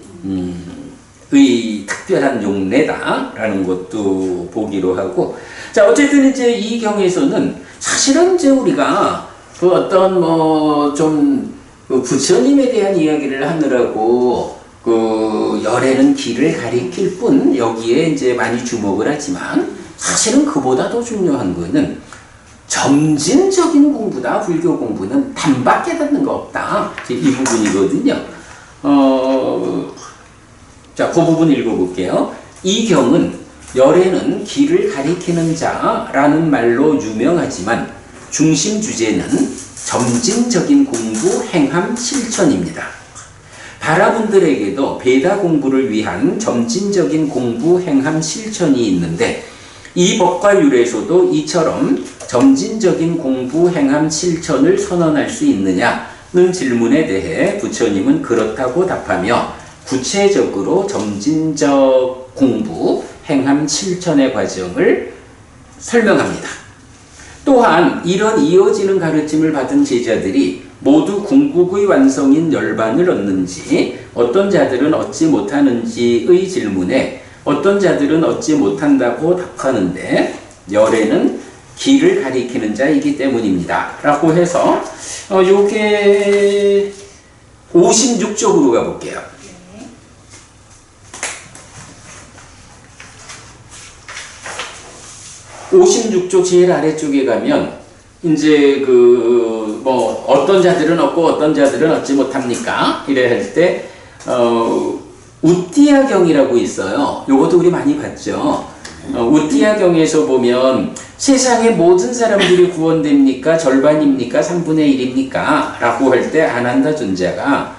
의 특별한 용례다라는 것도 보기로 하고, 자, 어쨌든 이제 이 경에서는 사실은 이제 우리가 그 어떤 좀 부처님에 대한 이야기를 하느라고 그 열에는 길을 가리킬 뿐 여기에 이제 많이 주목을 하지만, 사실은 그보다 더 중요한 거는 점진적인 공부다. 불교 공부는 단박 깨닫는 거 없다. 이 부분이거든요. 자, 그 부분 읽어볼게요. 이 경은 열에는 길을 가리키는 자라는 말로 유명하지만 중심 주제는 점진적인 공부, 행함, 실천입니다. 바라분들에게도 베다 공부를 위한 점진적인 공부, 행함, 실천이 있는데, 이 법과 율에서도 이처럼 점진적인 공부, 행함, 실천을 선언할 수 있느냐는 질문에 대해 부처님은 그렇다고 답하며, 구체적으로 점진적 공부, 행함, 실천의 과정을 설명합니다. 또한 이런 이어지는 가르침을 받은 제자들이 모두 궁극의 완성인 열반을 얻는지 어떤 자들은 얻지 못하는지의 질문에 어떤 자들은 얻지 못한다고 답하는데 열에는 길을 가리키는 자이기 때문입니다. 라고 해서 요게 56쪽으로 가볼게요. 56쪽 제일 아래쪽에 가면 이제 뭐 어떤 자들은 얻고 어떤 자들은 얻지 못합니까? 이래 할 때 우띠아경이라고 있어요. 요것도 우리 많이 봤죠. 우띠아경에서 보면 세상의 모든 사람들이 구원됩니까? 절반입니까? 3분의 1입니까? 라고 할 때 아난다 존자가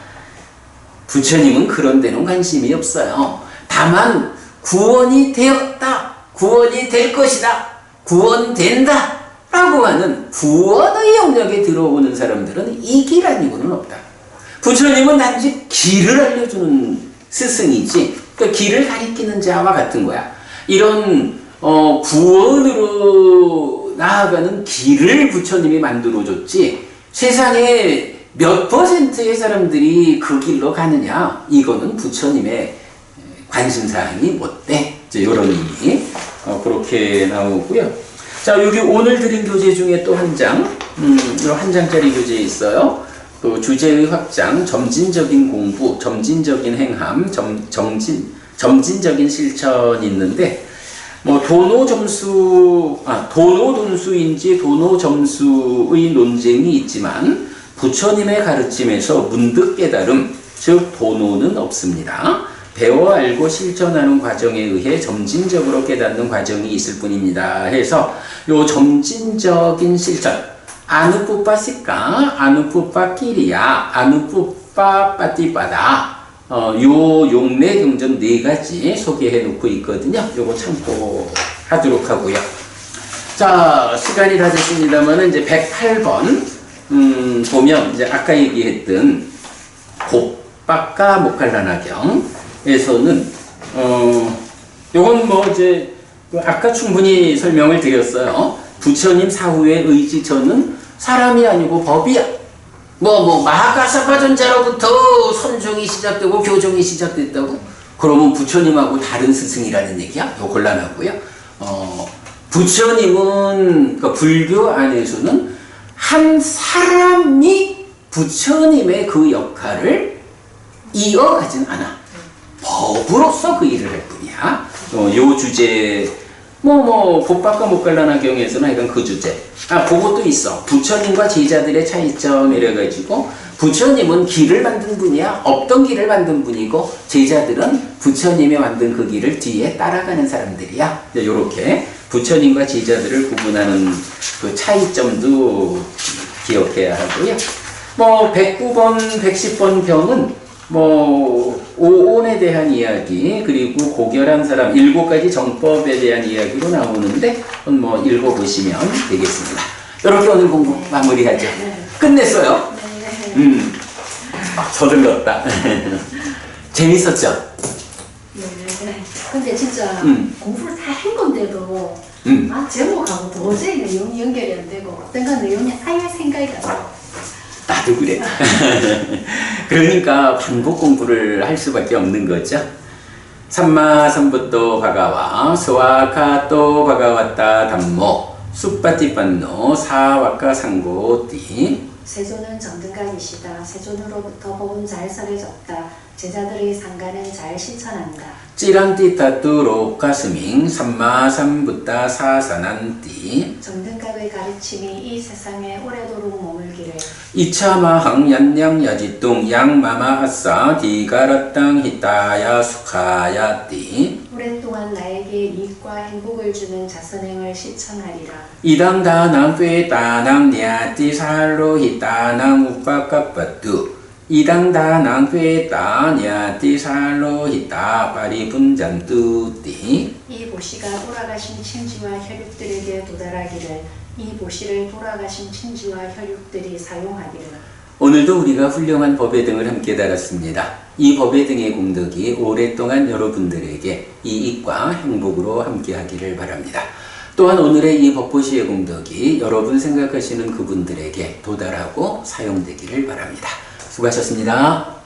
부처님은 그런 데는 관심이 없어요. 다만 구원이 되었다. 구원이 될 것이다. 구원된다. 라고 하는 구원의 영역에 들어오는 사람들은 이 길 아니고는 없다. 부처님은 단지 길을 알려주는 스승이지 그러니까 길을 가리키는 자와 같은 거야. 이런 구원으로 나아가는 길을 부처님이 만들어줬지 세상에 몇 퍼센트의 사람들이 그 길로 가느냐 이거는 부처님의 관심사항이 못돼. 이런 의미 그렇게 나오고요. 자, 여기 오늘 드린 교재 중에 또 한 장, 한 장짜리 교재 있어요. 그 주제의 확장, 점진적인 공부, 점진적인 행함, 점진적인 실천이 있는데, 뭐 도노점수인지 도노점수의 논쟁이 있지만 부처님의 가르침에서 문득 깨달음, 즉 도노는 없습니다. 배워 알고 실천하는 과정에 의해 점진적으로 깨닫는 과정이 있을 뿐입니다. 해서 요 점진적인 실천 아누푸빠시까 아누푸빠끼리야 아누푸빠빠띠빠다 요 용매 경전 4가지 소개해 놓고 있거든요. 요거 참고하도록 하고요. 자, 시간이 다 됐습니다만 이제 108번 보면 이제 아까 얘기했던 곱박가 목갈라나경 에서는 요건 뭐 이제 아까 충분히 설명을 드렸어요. 부처님 사후의 의지처는 사람이 아니고 법이야. 마하가사파전자로부터 선종이 시작되고 교종이 시작됐다고? 그러면 부처님하고 다른 스승이라는 얘기야? 요 곤란하고요. 부처님은 그러니까 불교 안에서는 한 사람이 부처님의 그 역할을 이어가진 않아. 법으로서 그 일을 할 뿐이야. 요 주제, 곱박과 목갈라나경에서는 하여간 그 주제. 그것도 있어. 부처님과 제자들의 차이점 이래가지고, 부처님은 길을 만든 분이야. 없던 길을 만든 분이고, 제자들은 부처님이 만든 그 길을 뒤에 따라가는 사람들이야. 요렇게 부처님과 제자들을 구분하는 그 차이점도 기억해야 하고요. 109번, 110번 경은 오온에 대한 이야기, 그리고 고결한 사람 7가지 정법에 대한 이야기로 나오는데, 읽어보시면 되겠습니다. 이렇게 오늘 공부 마무리하죠. 끝냈어요? 네. 서둘렀다. 재밌었죠? 네. 근데 진짜 공부를 다 한 건데도 제목하고 도저히 내용이 연결이 안 되고 어떤가 내용이 아예 생각이 안 나고 나도 그래. 그러니까 반복 공부를 할 수밖에 없는 거죠. 삼마삼부토 바가와 스와카토 바가와타 담모 숫바티판노 사와카 상고띠 세존은 정등간이시다. 세존으로부터 법은 잘 설해졌다. 제자들의 상가는 잘 실천한다. 찌란띠타뚜 로카스밍 삼마삼부타 사사난띠 정등각의 가르침이 이 세상에 오래도록 머물기를 이차마항 얀냥야지뚱 양마마아싸 디가라땅 히타야 수카야띠 오랫동안 나에게 이익과 행복을 주는 자선행을 실천하리라. 이당다낭 꾀다낭 냐띠 살로 히타낭 우빠까빠뚜 이당다낭 꾀다 냐띠 살로 히타 파리분잔뚜띠 이 보시가 돌아가신 친지와 혈육들에게 도달하기를 이 보시를 돌아가신 친지와 혈육들이 사용하기를 오늘도 우리가 훌륭한 법의 등을 함께 달았습니다. 이 법의 등의 공덕이 오랫동안 여러분들에게 이익과 행복으로 함께 하기를 바랍니다. 또한 오늘의 이 벚꽃이의 공덕이 여러분 생각하시는 그분들에게 도달하고 사용되기를 바랍니다. 수고하셨습니다.